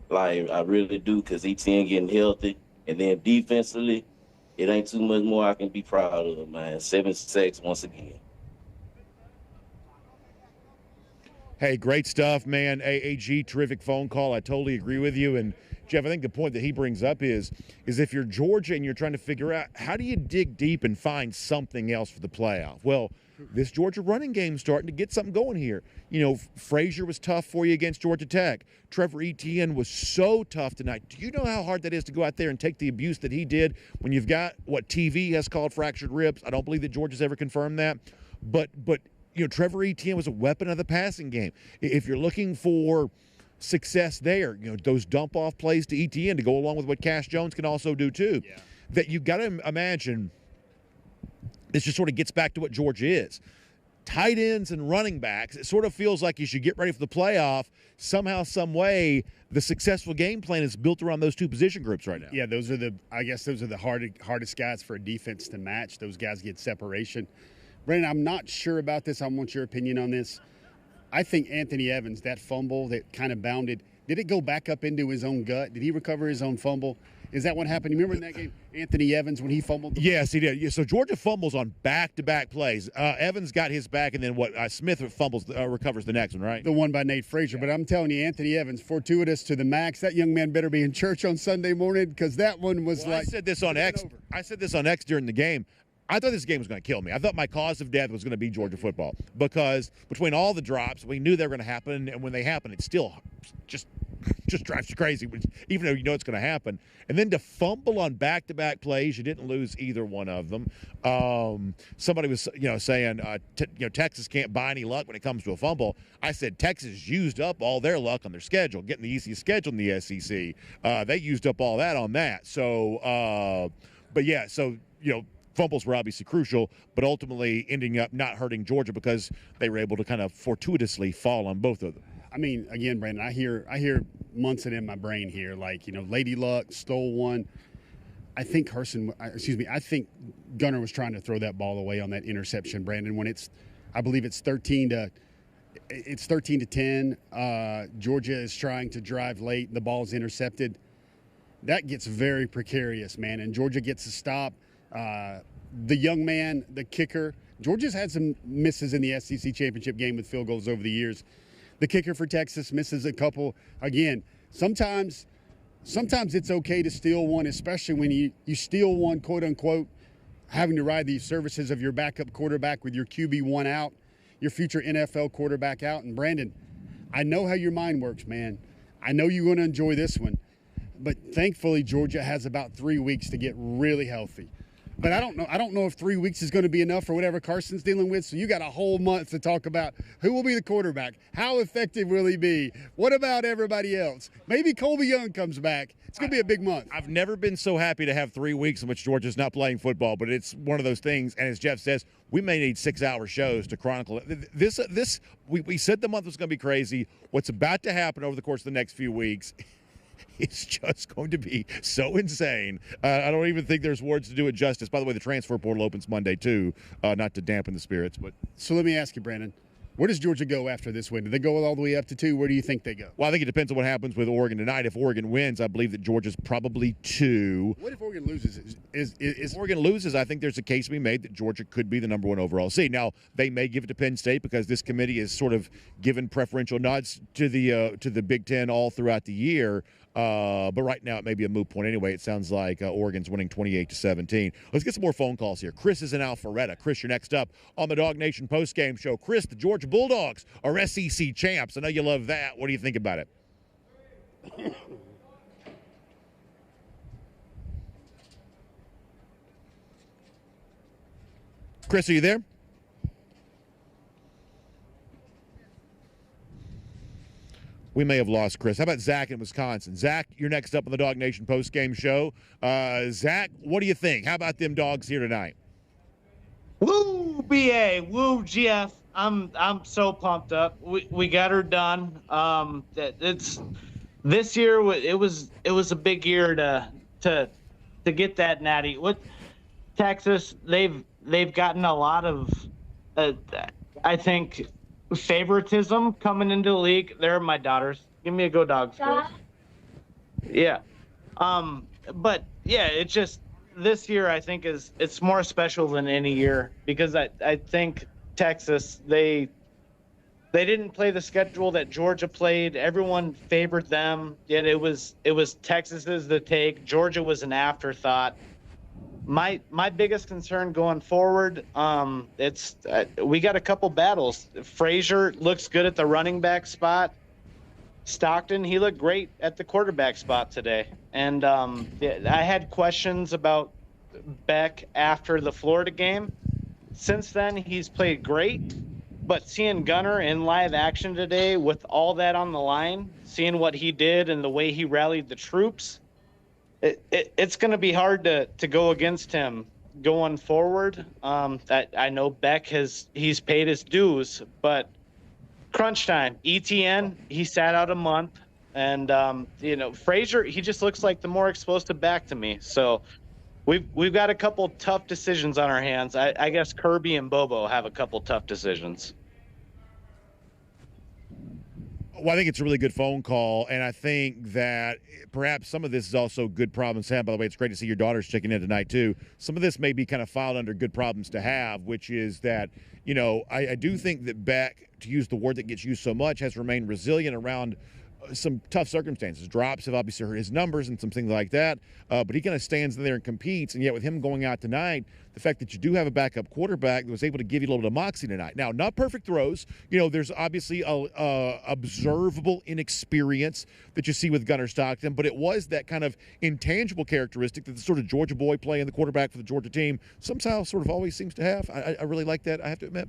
Like, I really do, because ETN getting healthy. And then defensively, it ain't too much more I can be proud of, man. 7 sacks once again. Hey, great stuff, man. AAG, terrific phone call. I totally agree with you. And Jeff, I think the point that he brings up is if you're Georgia and you're trying to figure out how do you dig deep and find something else for the playoff? Well, this Georgia running game's starting to get something going here. You know, Frazier was tough for you against Georgia Tech. Trevor Etienne was so tough tonight. Do you know how hard that is to go out there and take the abuse that he did when you've got what TV has called fractured ribs? I don't believe that Georgia's ever confirmed that. But you know, Trevor Etienne was a weapon of the passing game. If you're looking for success there, you know, those dump-off plays to Etienne to go along with what Cash Jones can also do too, that you've got to imagine this just sort of gets back to what Georgia is. Tight ends and running backs, it sort of feels like you should get ready for the playoff. Somehow, some way, the successful game plan is built around those two position groups right now. Yeah, those are the hardest guys for a defense to match. Those guys get separation. Brandon, I'm not sure about this. I want your opinion on this. I think Anthony Evans, that fumble that kind of bounded, did it go back up into his own gut? Did he recover his own fumble? Is that what happened? You remember in that game, Anthony Evans, when he fumbled? Yes, he did. Yeah, so Georgia fumbles on back-to-back plays. Evans got his back, and then Smith recovers the next one, right? The one by Nate Frazier. But I'm telling you, Anthony Evans, fortuitous to the max. That young man better be in church on Sunday morning, because that one was like. I said this on X. I said this on X during the game. I thought this game was going to kill me. I thought my cause of death was going to be Georgia football, because between all the drops, we knew they were going to happen, and when they happen, it still just drives you crazy, even though you know it's going to happen. And then to fumble on back-to-back plays, you didn't lose either one of them. Somebody was, saying, Texas can't buy any luck when it comes to a fumble. I said Texas used up all their luck on their schedule, getting the easiest schedule in the SEC. They used up all that on that. So, fumbles were obviously crucial, but ultimately ending up not hurting Georgia because they were able to kind of fortuitously fall on both of them. I mean, again, Brandon, I hear Munson in my brain here, like, Lady Luck stole one. I think Gunner was trying to throw that ball away on that interception, Brandon, when I believe it's 13 to 10. Georgia is trying to drive late. The ball is intercepted. That gets very precarious, man, and Georgia gets a stop. The young man, the kicker, Georgia's had some misses in the SEC championship game with field goals over the years. The kicker for Texas misses a couple. Again, sometimes it's okay to steal one, especially when you steal one, quote unquote, having to ride the services of your backup quarterback with your QB1 out, your future NFL quarterback out. And Brandon, I know how your mind works, man. I know you're going to enjoy this one. But thankfully, Georgia has about 3 weeks to get really healthy. But I don't know if 3 weeks is going to be enough for whatever Carson's dealing with. So you got a whole month to talk about who will be the quarterback, how effective will he be, what about everybody else? Maybe Colby Young comes back. It's going to be a big month. I've never been so happy to have 3 weeks in which Georgia's not playing football, but it's one of those things. And as Jeff says, we may need 6-hour shows to chronicle it. We said the month was going to be crazy. What's about to happen over the course of the next few weeks, it's just going to be so insane. I don't even think there's words to do it justice. By the way, the transfer portal opens Monday, too, not to dampen the spirits. But so let me ask you, Brandon, where does Georgia go after this win? Do they go all the way up to 2? Where do you think they go? Well, I think it depends on what happens with Oregon tonight. If Oregon wins, I believe that Georgia's probably 2. What if Oregon loses? If Oregon loses, I think there's a case to be made that Georgia could be the number 1 overall seed. Now, they may give it to Penn State because this committee has sort of given preferential nods to the Big Ten all throughout the year. But right now it may be a moot point anyway. It sounds like Oregon's winning 28-17. Let's get some more phone calls here. Chris is in Alpharetta. Chris, you're next up on the DawgNation Postgame Show. Chris, the Georgia Bulldogs are SEC champs. I know you love that. What do you think about it? Chris, are you there? We may have lost Chris. How about Zach in Wisconsin? Zach, you're next up on the DawgNation Postgame Show. Zach, what do you think? How about them Dogs here tonight? Woo, BA. Woo, GF. I'm so pumped up. We got her done. It's this year. It was a big year to get that natty. With Texas, they've gotten a lot of, I think, favoritism coming into the league. They're my daughters. Give me a go, Dogs. Yeah. But yeah, it's just this year I think it's more special than any year because I think Texas, they didn't play the schedule that Georgia played. Everyone favored them, yet it was Texas's the take. Georgia was an afterthought. My biggest concern going forward, it's we got a couple battles. Frazier looks good at the running back spot. Stockton, he looked great at the quarterback spot today. And I had questions about Beck after the Florida game. Since then, he's played great. But seeing Gunner in live action today with all that on the line, seeing what he did and the way he rallied the troops, it's going to be hard to go against him going forward. I know Beck he's paid his dues, but crunch time. ETN, he sat out a month, and Frazier, he just looks like the more explosive back to me. So we've got a couple tough decisions on our hands. I guess Kirby and Bobo have a couple tough decisions. Well, I think it's a really good phone call, and I think that perhaps some of this is also good problems to have. By the way, it's great to see your daughter's checking in tonight, too. Some of this may be kind of filed under good problems to have, which is that, I do think that Beck, to use the word that gets used so much, has remained resilient around some tough circumstances. Drops have obviously hurt his numbers and some things like that, but he kind of stands there and competes, and yet with him going out tonight, the fact that you do have a backup quarterback that was able to give you a little bit of moxie tonight. Now, not perfect throws. There's obviously a observable inexperience that you see with Gunner Stockton, but it was that kind of intangible characteristic that the sort of Georgia boy playing the quarterback for the Georgia team somehow sort of always seems to have. I really like that, I have to admit.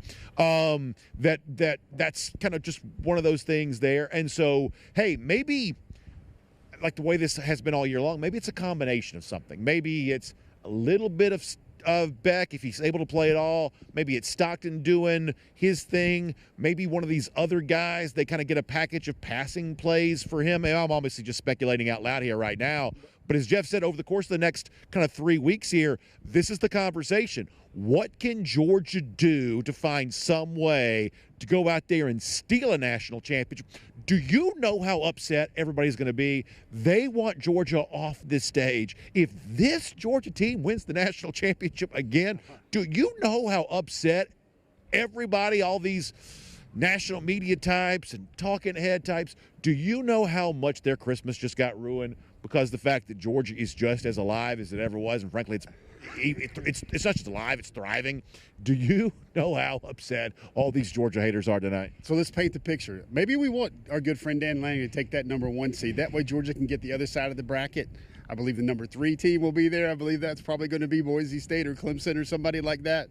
That's kind of just one of those things there. And so, hey, maybe like the way this has been all year long, maybe it's a combination of something. Maybe it's a little bit of Beck, if he's able to play at all. Maybe it's Stockton doing his thing. Maybe one of these other guys, they kind of get a package of passing plays for him. And I'm obviously just speculating out loud here right now. But as Jeff said, over the course of the next kind of 3 weeks here, this is the conversation. What can Georgia do to find some way to go out there and steal a national championship? Do you know how upset everybody's going to be? They want Georgia off this stage. If this Georgia team wins the national championship again, do you know how upset everybody, all these national media types and talking head types, do you know how much their Christmas just got ruined because the fact that Georgia is just as alive as it ever was, and frankly, it's not just alive, it's thriving. Do you know how upset all these Georgia haters are tonight? So let's paint the picture. Maybe we want our good friend Dan Lanning to take that number 1 seed. That way Georgia can get the other side of the bracket. I believe the number 3 team will be there. I believe that's probably going to be Boise State or Clemson or somebody like that.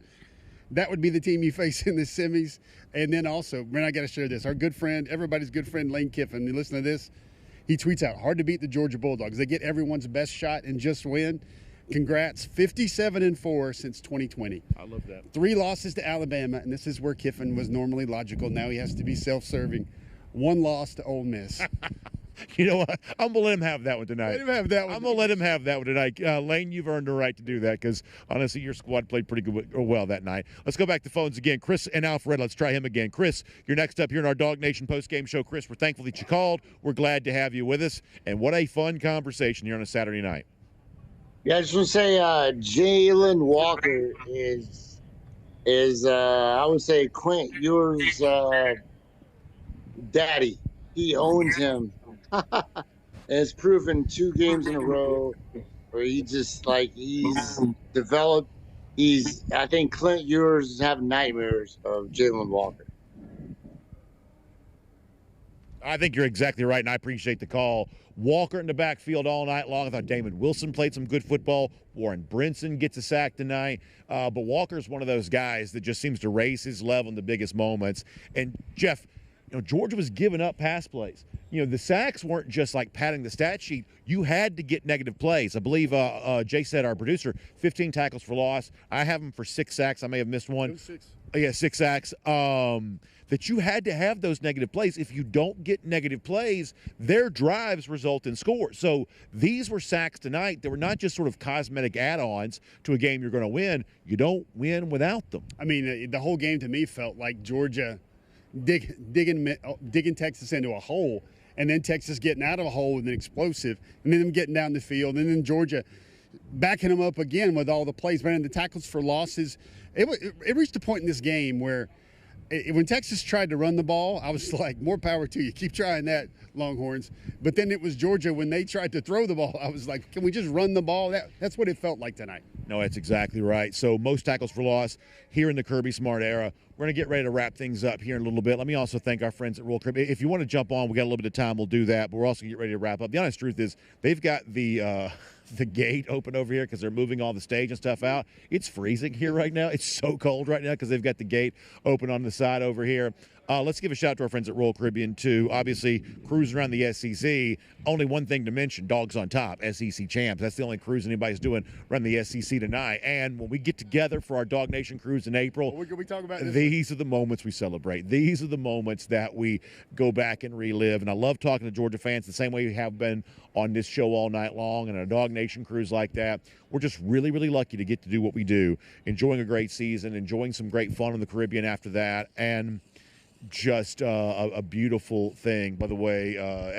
That would be the team you face in the semis. And then also, man, I got to share this. Our good friend, everybody's good friend, Lane Kiffin, you listen to this, he tweets out, hard to beat the Georgia Bulldogs. They get everyone's best shot and just win. Congrats, 57-4 since 2020. I love that. 3 losses to Alabama, and this is where Kiffin was normally logical. Now he has to be self-serving. 1 loss to Ole Miss. You know what? I'm going to let him have that one tonight. Let him have that one. I'm going to let him have that one tonight. Lane, you've earned the right to do that because, honestly, your squad played pretty good well that night. Let's go back to phones again. Chris and Alfred, let's try him again. Chris, you're next up here in our DawgNation postgame show. Chris, we're thankful that you called. We're glad to have you with us. And what a fun conversation here on a Saturday night. Yeah, I just want to say Jalen Walker is I would say Quint Ewers' daddy. He owns him. And it's proven 2 games in a row where he just he's developed. I think Clint Ewers is having nightmares of Jalen Walker. I think you're exactly right, and I appreciate the call. Walker in the backfield all night long. I thought Damon Wilson played some good football. Warren Brinson gets a sack tonight. But Walker's one of those guys that just seems to raise his level in the biggest moments. And, Jeff, Georgia was giving up pass plays. The sacks weren't just like padding the stat sheet. You had to get negative plays. I believe Jay said, our producer, 15 tackles for loss. I have him for 6 sacks. I may have missed one. 6. Yeah, 6 sacks. that you had to have those negative plays. If you don't get negative plays, their drives result in scores. So these were sacks tonight. They were not just sort of cosmetic add-ons to a game you're going to win. You don't win without them. I mean, the whole game to me felt like Georgia digging Texas into a hole, and then Texas getting out of a hole with an explosive, and then them getting down the field, and then Georgia backing them up again with all the plays. Man, the tackles for losses. It reached a point in this game where when Texas tried to run the ball, I was like, more power to you. Keep trying that, Longhorns. But then it was Georgia when they tried to throw the ball. I was like, can we just run the ball? That's what it felt like tonight. No, that's exactly right. So most tackles for loss here in the Kirby Smart era. We're going to get ready to wrap things up here in a little bit. Let me also thank our friends at Royal Caribbean. If you want to jump on, we got a little bit of time, we'll do that. But we're also going to get ready to wrap up. The honest truth is they've got the gate open over here because they're moving all the stage and stuff out. It's freezing here right now. It's so cold right now because they've got the gate open on the side over here. Let's give a shout out to our friends at Royal Caribbean, too. Obviously, cruising around the SEC. Only one thing to mention, Dogs on top, SEC champs. That's the only cruise anybody's doing around the SEC tonight. And when we get together for our DawgNation cruise in April, what can we talk about this these are the moments we celebrate. These are the moments that we go back and relive. And I love talking to Georgia fans the same way we have been on this show all night long and a DawgNation cruise like that. We're just really, really lucky to get to do what we do, enjoying a great season, enjoying some great fun in the Caribbean after that, and just a beautiful thing. By the way,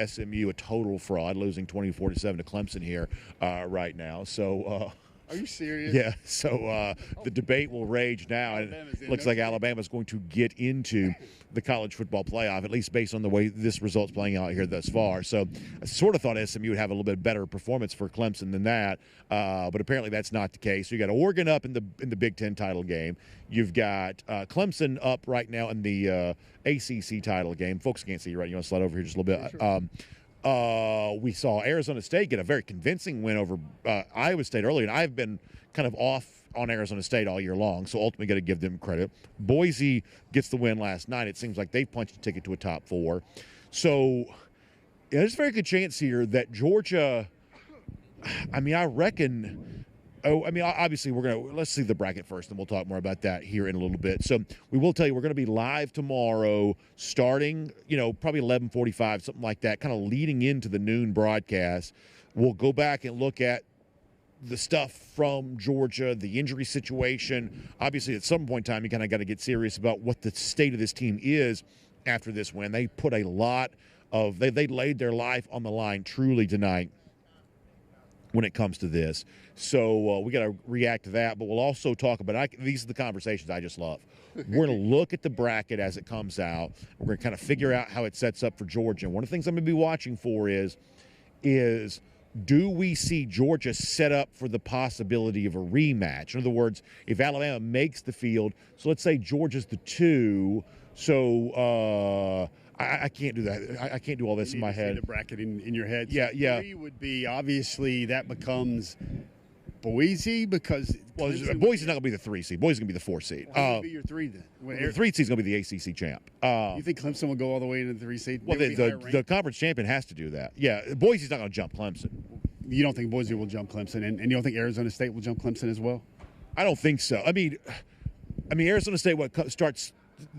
SMU, a total fraud, losing 24-7 to Clemson here right now. So are you serious? Yeah, so the debate will rage now, and it looks like Alabama's going to get into the college football playoff, at least based on the way this result's playing out here thus far. So I sort of thought SMU would have a little bit better performance for Clemson than that, but apparently that's not the case. So you got Oregon up in the Big Ten title game. You've got Clemson up right now in the ACC title game. Folks can't see you right. You want to slide over here just a little bit? Sure. We saw Arizona State get a very convincing win over Iowa State earlier, and I've been kind of off on Arizona State all year long, so ultimately got to give them credit. Boise gets the win last night. It seems like they've punched a ticket to a top four. So yeah, there's a very good chance here that Georgia, I mean, I reckon – obviously let's see the bracket first, and we'll talk more about that here in a little bit. So we will tell you we're going to be live tomorrow starting, probably 11:45, something like that, kind of leading into the noon broadcast. We'll go back and look at the stuff from Georgia, the injury situation. Obviously, at some point in time, you kind of got to get serious about what the state of this team is after this win. They put a lot of they laid their life on the line truly tonight when it comes to this. So we got to react to that, but we'll also talk about these are the conversations I just love. We're going to look at the bracket as it comes out. We're going to kind of figure out how it sets up for Georgia. And one of the things I'm going to be watching for is do we see Georgia set up for the possibility of a rematch? In other words, if Alabama makes the field, so let's say Georgia's the 2, so I can't do that. I can't do all this in my head. The bracket in your head. Yeah. 3 would be, obviously, that becomes Boise because Boise's not going to be the 3 seed. Boise's going to be the 4 seed. Who would be your 3 then? The 3 seed is going to be the ACC champ. You think Clemson will go all the way into the 3 seed? Well, the conference champion has to do that. Yeah, Boise's not going to jump Clemson. You don't think Boise will jump Clemson, and you don't think Arizona State will jump Clemson as well? I don't think so. I mean, Arizona State starts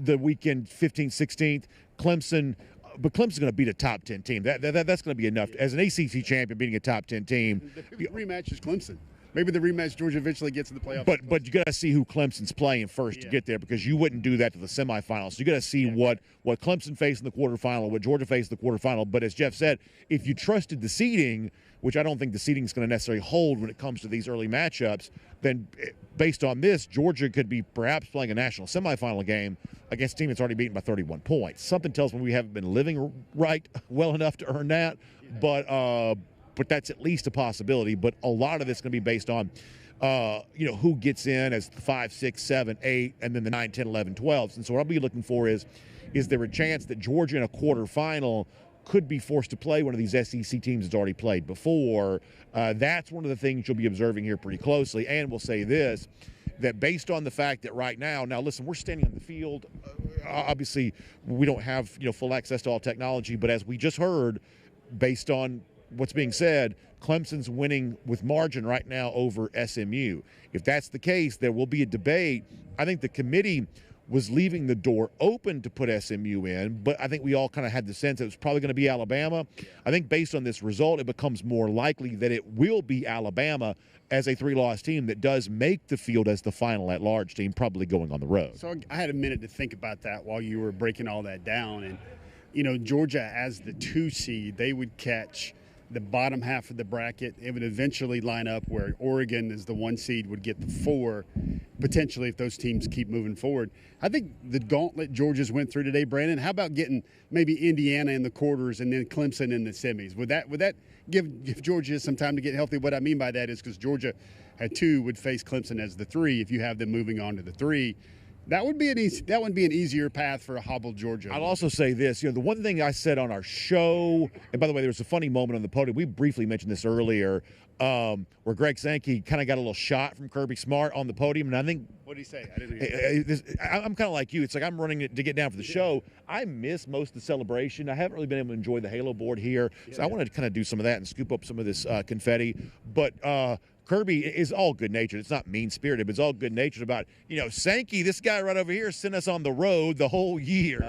the weekend 15th, 16th. Clemson. But Clemson's going to beat a top 10 team. That's going to be enough. As an ACC champion beating a top 10 team. The rematch is Clemson. Maybe the rematch Georgia eventually gets in the playoffs. But you got to see who Clemson's playing first to get there, because you wouldn't do that to the semifinals. So you got to see what Clemson faced in the quarterfinal, what Georgia faced in the quarterfinal. But as Jeff said, if you trusted the seeding, which I don't think the seeding is going to necessarily hold when it comes to these early matchups, then based on this, Georgia could be perhaps playing a national semifinal game against a team that's already beaten by 31 points. Something tells me we haven't been living right well enough to earn that, but that's at least a possibility. But a lot of it's going to be based on, who gets in as 5, 6, 7, 8, and then the 9, 10, 11, 12s. And so what I'll be looking for is there a chance that Georgia in a quarterfinal could be forced to play one of these SEC teams that's already played before? That's one of the things you'll be observing here pretty closely. And we'll say this, that based on the fact that right now, listen, we're standing on the field. Obviously, we don't have full access to all technology, but as we just heard, based on what's being said, Clemson's winning with margin right now over SMU. If that's the case, there will be a debate. I think the committee was leaving the door open to put SMU in, but I think we all kind of had the sense it was probably going to be Alabama. I think based on this result, it becomes more likely that it will be Alabama as a 3-loss team that does make the field as the final at-large team, probably going on the road. So I had a minute to think about that while you were breaking all that down. And, Georgia as the 2 seed, they would catch the bottom half of the bracket. It would eventually line up where Oregon as the 1 seed would get the 4, potentially if those teams keep moving forward. I think the gauntlet Georgia's went through today, Brandon, how about getting maybe Indiana in the quarters and then Clemson in the semis? Would that give Georgia some time to get healthy? What I mean by that is because Georgia at 2 would face Clemson as the 3. If you have them moving on to the 3, that would be an easier path for a hobbled Georgia. I'll also say this, the one thing I said on our show, and by the way, there was a funny moment on the podium. We briefly mentioned this earlier, where Greg Sankey kind of got a little shot from Kirby Smart on the podium, and I think. What did he say? I didn't hear. I'm kind of like you. It's like I'm running to get down for the show. I miss most of the celebration. I haven't really been able to enjoy the Halo board here, so I wanted to kind of do some of that and scoop up some of this confetti. But Kirby is all good-natured. It's not mean-spirited, but it's all good-natured about, Sankey, this guy right over here, sent us on the road the whole year.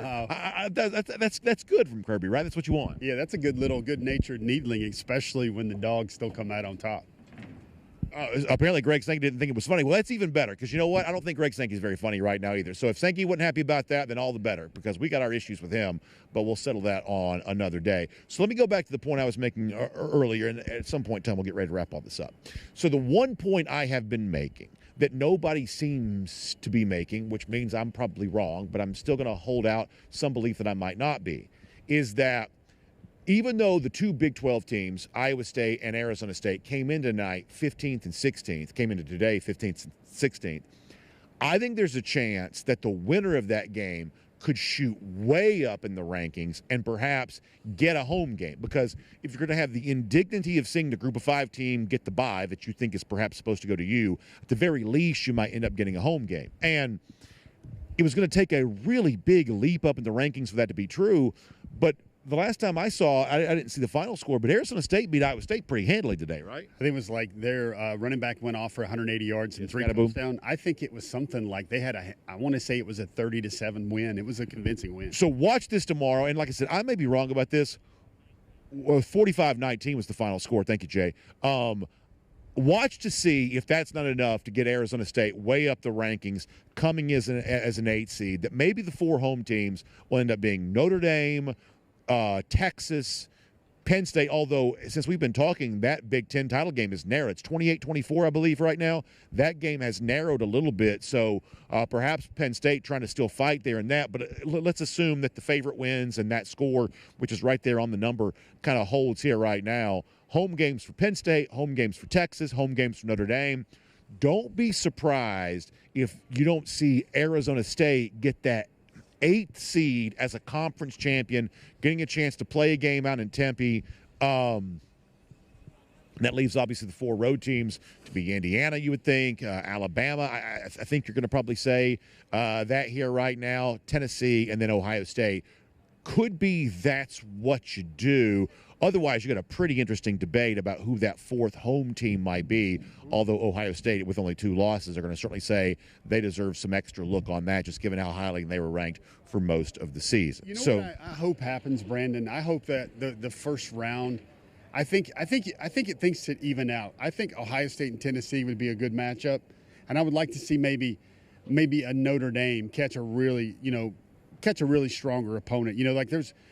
That's good from Kirby, right? That's what you want. Yeah, that's a good little good-natured needling, especially when the Dogs still come out on top. Apparently Greg Sankey didn't think it was funny. Well, that's even better because you know what? I don't think Greg Sankey's very funny right now either. So if Sankey wasn't happy about that, then all the better because we got our issues with him, but we'll settle that on another day. So let me go back to the point I was making earlier, and at some point in time we'll get ready to wrap all this up. So the one point I have been making that nobody seems to be making, which means I'm probably wrong, but I'm still going to hold out some belief that I might not be, is that even though the 2 Big 12 teams, Iowa State and Arizona State, came in tonight 15th and 16th, came into today 15th and 16th, I think there's a chance that the winner of that game could shoot way up in the rankings and perhaps get a home game. Because if you're going to have the indignity of seeing the Group of 5 team get the bye that you think is perhaps supposed to go to you, at the very least you might end up getting a home game. And it was going to take a really big leap up in the rankings for that to be true, but the last time I saw, I didn't see the final score, but Arizona State beat Iowa State pretty handily today, right? I think it was like their running back went off for 180 yards and 3 touchdowns. I think it was something like they had I want to say it was a 30-7 win. It was a convincing win. So watch this tomorrow, and like I said, I may be wrong about this. 45-19 was the final score. Thank you, Jay. Watch to see if that's not enough to get Arizona State way up the rankings, coming as an 8 seed, that maybe the 4 home teams will end up being Notre Dame, Texas, Penn State, although since we've been talking, that Big Ten title game is narrow. It's 28-24, I believe, right now. That game has narrowed a little bit, so perhaps Penn State trying to still fight there in that, but let's assume that the favorite wins and that score, which is right there on the number, kind of holds here right now. Home games for Penn State, home games for Texas, home games for Notre Dame. Don't be surprised if you don't see Arizona State get that 8th seed as a conference champion, getting a chance to play a game out in Tempe. That leaves, obviously, the 4 road teams to be Indiana, you would think, Alabama. I think you're going to probably say that here right now, Tennessee, and then Ohio State. Could be that's what you do. Otherwise, you got a pretty interesting debate about who that 4th home team might be, although Ohio State, with only 2 losses, are going to certainly say they deserve some extra look on that, just given how highly they were ranked for most of the season. You know what I hope happens, Brandon? I hope that the first round, I think it thinks to even out. I think Ohio State and Tennessee would be a good matchup, and I would like to see maybe a Notre Dame catch a really stronger opponent.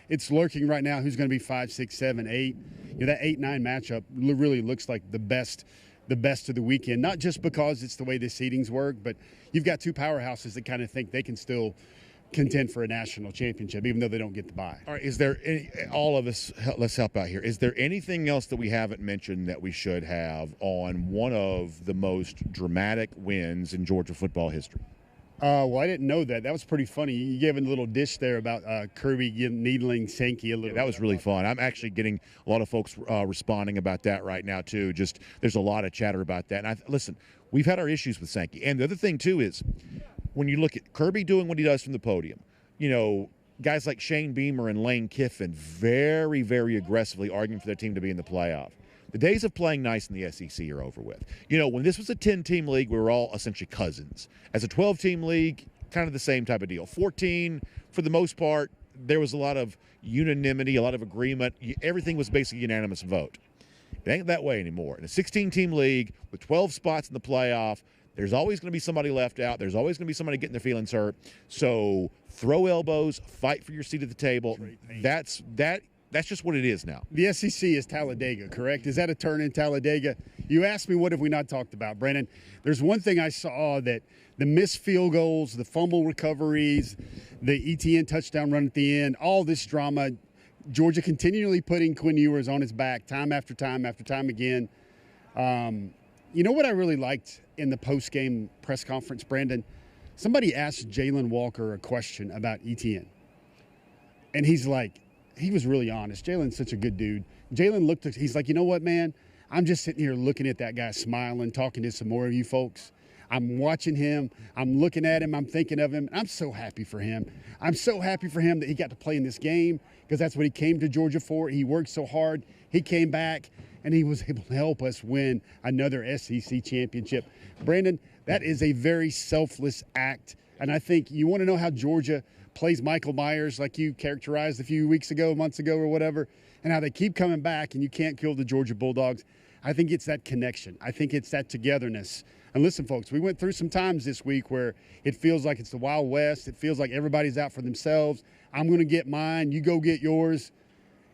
It's lurking right now who's going to be 5, 6, 7, 8. That 8-9 matchup really looks like the best of the weekend, not just because it's the way the seedings work, but you've got 2 powerhouses that kind of think they can still contend for a national championship, even though they don't get the bye. All right, is there all of us, let's help out here. Is there anything else that we haven't mentioned that we should have on one of the most dramatic wins in Georgia football history? Well, I didn't know that. That was pretty funny. You gave a little dish there about Kirby needling Sankey a little. Yeah, that was really fun. I'm actually getting a lot of folks responding about that right now, too. Just there's a lot of chatter about that. And listen, we've had our issues with Sankey. And the other thing, too, is when you look at Kirby doing what he does from the podium, guys like Shane Beamer and Lane Kiffin very, very aggressively arguing for their team to be in the playoff. The days of playing nice in the SEC are over with. When this was a 10-team league, we were all essentially cousins. As a 12-team league, kind of the same type of deal. 14, for the most part, there was a lot of unanimity, a lot of agreement. Everything was basically a unanimous vote. It ain't that way anymore. In a 16-team league with 12 spots in the playoff, there's always going to be somebody left out. There's always going to be somebody getting their feelings hurt. So throw elbows, fight for your seat at the table. That's just what it is now. The SEC is Talladega, correct? Is that a turn in Talladega? You asked me, what have we not talked about, Brandon? There's one thing I saw, that the missed field goals, the fumble recoveries, the ETN touchdown run at the end, all this drama, Georgia continually putting Quinn Ewers on his back time after time after time again. You know what I really liked in the post-game press conference, Brandon? Somebody asked Jalen Walker a question about ETN. And he's like, he was really honest. Jalen's such a good dude. Jalen looked at, he's like, you know what, man? I'm just sitting here looking at that guy smiling, talking to some more of you folks. I'm watching him. I'm looking at him. I'm thinking of him. I'm so happy for him. I'm so happy for him that he got to play in this game, because that's what he came to Georgia for. He worked so hard. He came back, and he was able to help us win another SEC championship. Brandon, that is a very selfless act. And I think you want to know how Georgia plays Michael Myers, like you characterized a few weeks ago, months ago or whatever, and how they keep coming back and you can't kill the Georgia Bulldogs. I think it's that connection. I think it's that togetherness. And listen, folks, we went through some times this week where it feels like it's the Wild West. It feels like everybody's out for themselves. I'm going to get mine. You go get yours.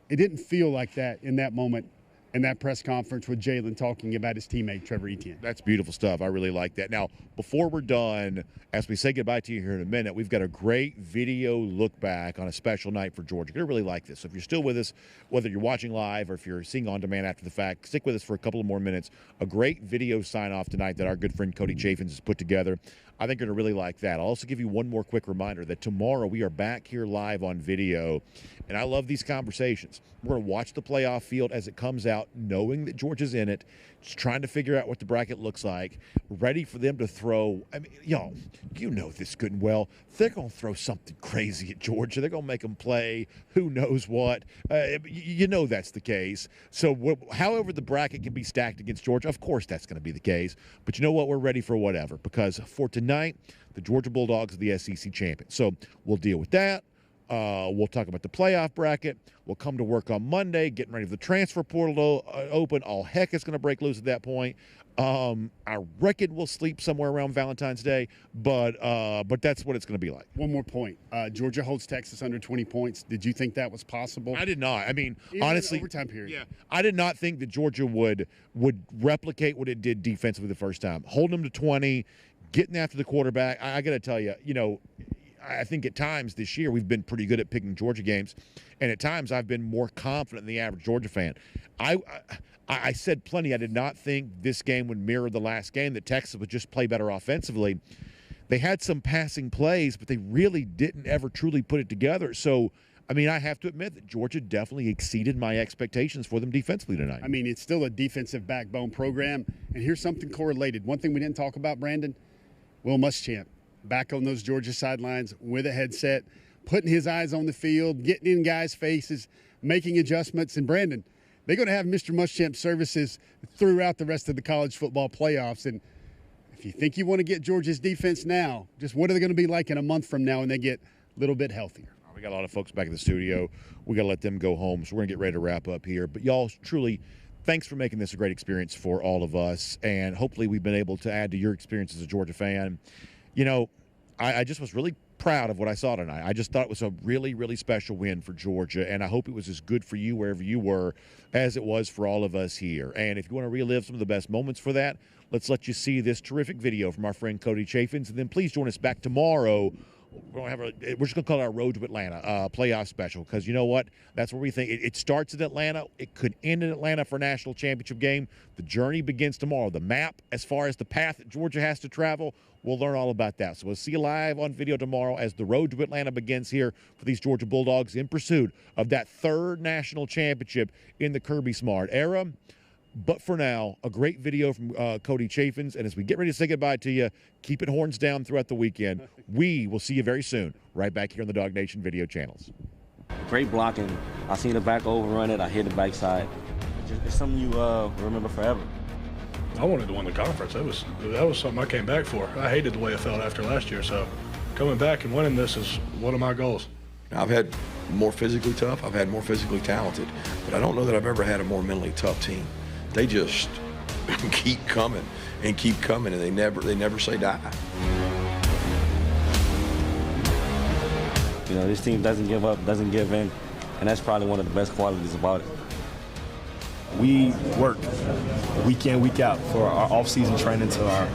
It didn't feel like that in that moment, in that press conference with Jalen talking about his teammate, Trevor Etienne. That's beautiful stuff. I really like that. Now, before we're done, as we say goodbye to you here in a minute, we've got a great video look back on a special night for Georgia. You're going to really like this. So if you're still with us, whether you're watching live or if you're seeing on demand after the fact, stick with us for a couple of more minutes. A great video sign-off tonight that our good friend Cody Chaffins has put together. I think you're going to really like that. I'll also give you one more quick reminder that tomorrow we are back here live on video, and I love these conversations. We're going to watch the playoff field as it comes out, knowing that Georgia's in it, just trying to figure out what the bracket looks like, ready for them to throw. I mean, y'all, you know this good and well. They're going to throw something crazy at Georgia. They're going to make them play who knows what. You know that's the case. So however the bracket can be stacked against Georgia, of course that's going to be the case. But you know what? We're ready for whatever, because for tonight, the Georgia Bulldogs are the SEC champions. So we'll deal with that. We'll talk about the playoff bracket. We'll come to work on Monday, getting ready for the transfer portal to open. All heck is going to break loose at that point. I reckon we'll sleep somewhere around Valentine's Day, but that's what it's going to be like. One more point. Georgia holds Texas under 20 points. Did you think that was possible? I did not. I mean, Even honestly, in the overtime period. Yeah, I did not think that Georgia would replicate what it did defensively the first time. Holding them to 20, getting after the quarterback. I got to tell you, I think at times this year we've been pretty good at picking Georgia games, and at times I've been more confident than the average Georgia fan. I said plenty. I did not think this game would mirror the last game, that Texas would just play better offensively. They had some passing plays, but they really didn't ever truly put it together. So, I mean, I have to admit that Georgia definitely exceeded my expectations for them defensively tonight. I mean, it's still a defensive backbone program. And here's something correlated. One thing we didn't talk about, Brandon, Will Muschamp. Back on those Georgia sidelines with a headset, putting his eyes on the field, getting in guys' faces, making adjustments. And Brandon, they're going to have Mr. Muschamp's services throughout the rest of the college football playoffs. And if you think you want to get Georgia's defense now, just what are they going to be like in a month from now when they get a little bit healthier? We got a lot of folks back in the studio. We got to let them go home. So we're going to get ready to wrap up here. But y'all, truly, thanks for making this a great experience for all of us. And hopefully we've been able to add to your experience as a Georgia fan. I just was really proud of what I saw tonight. I just thought it was a really, really special win for Georgia, and I hope it was as good for you wherever you were as it was for all of us here. And if you want to relive some of the best moments for that, let's let you see this terrific video from our friend Cody Chaffins, and then please join us back tomorrow. We're just going to call it our Road to Atlanta playoff special, because you know what? That's where we think it starts in Atlanta. It could end in Atlanta for a national championship game. The journey begins tomorrow. The map, as far as the path that Georgia has to travel, we'll learn all about that. So we'll see you live on video tomorrow as the Road to Atlanta begins here for these Georgia Bulldogs in pursuit of that third national championship in the Kirby Smart era. But for now, a great video from Cody Chaffins. And as we get ready to say goodbye to you, keep it horns down throughout the weekend. We will see you very soon, right back here on the DawgNation video channels. Great blocking. I seen the back overrun it. I hit the backside. It's something you remember forever. I wanted to win the conference. That was something I came back for. I hated the way it felt after last year, so coming back and winning this is one of my goals. I've had more physically tough. I've had more physically talented, but I don't know that I've ever had a more mentally tough team. They just keep coming, and they never say die. You know, this team doesn't give up, doesn't give in, and that's probably one of the best qualities about it. We work week in, week out for our off-season training to our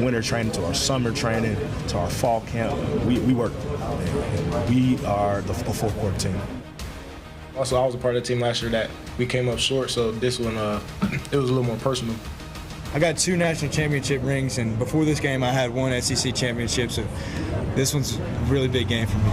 winter training to our summer training to our fall camp. We work. And we are a fourth quarter team. Also, I was a part of the team last year that we came up short, so this one, it was a little more personal. I got 2 national championship rings, and before this game, I had 1 SEC championship, so this one's a really big game for me.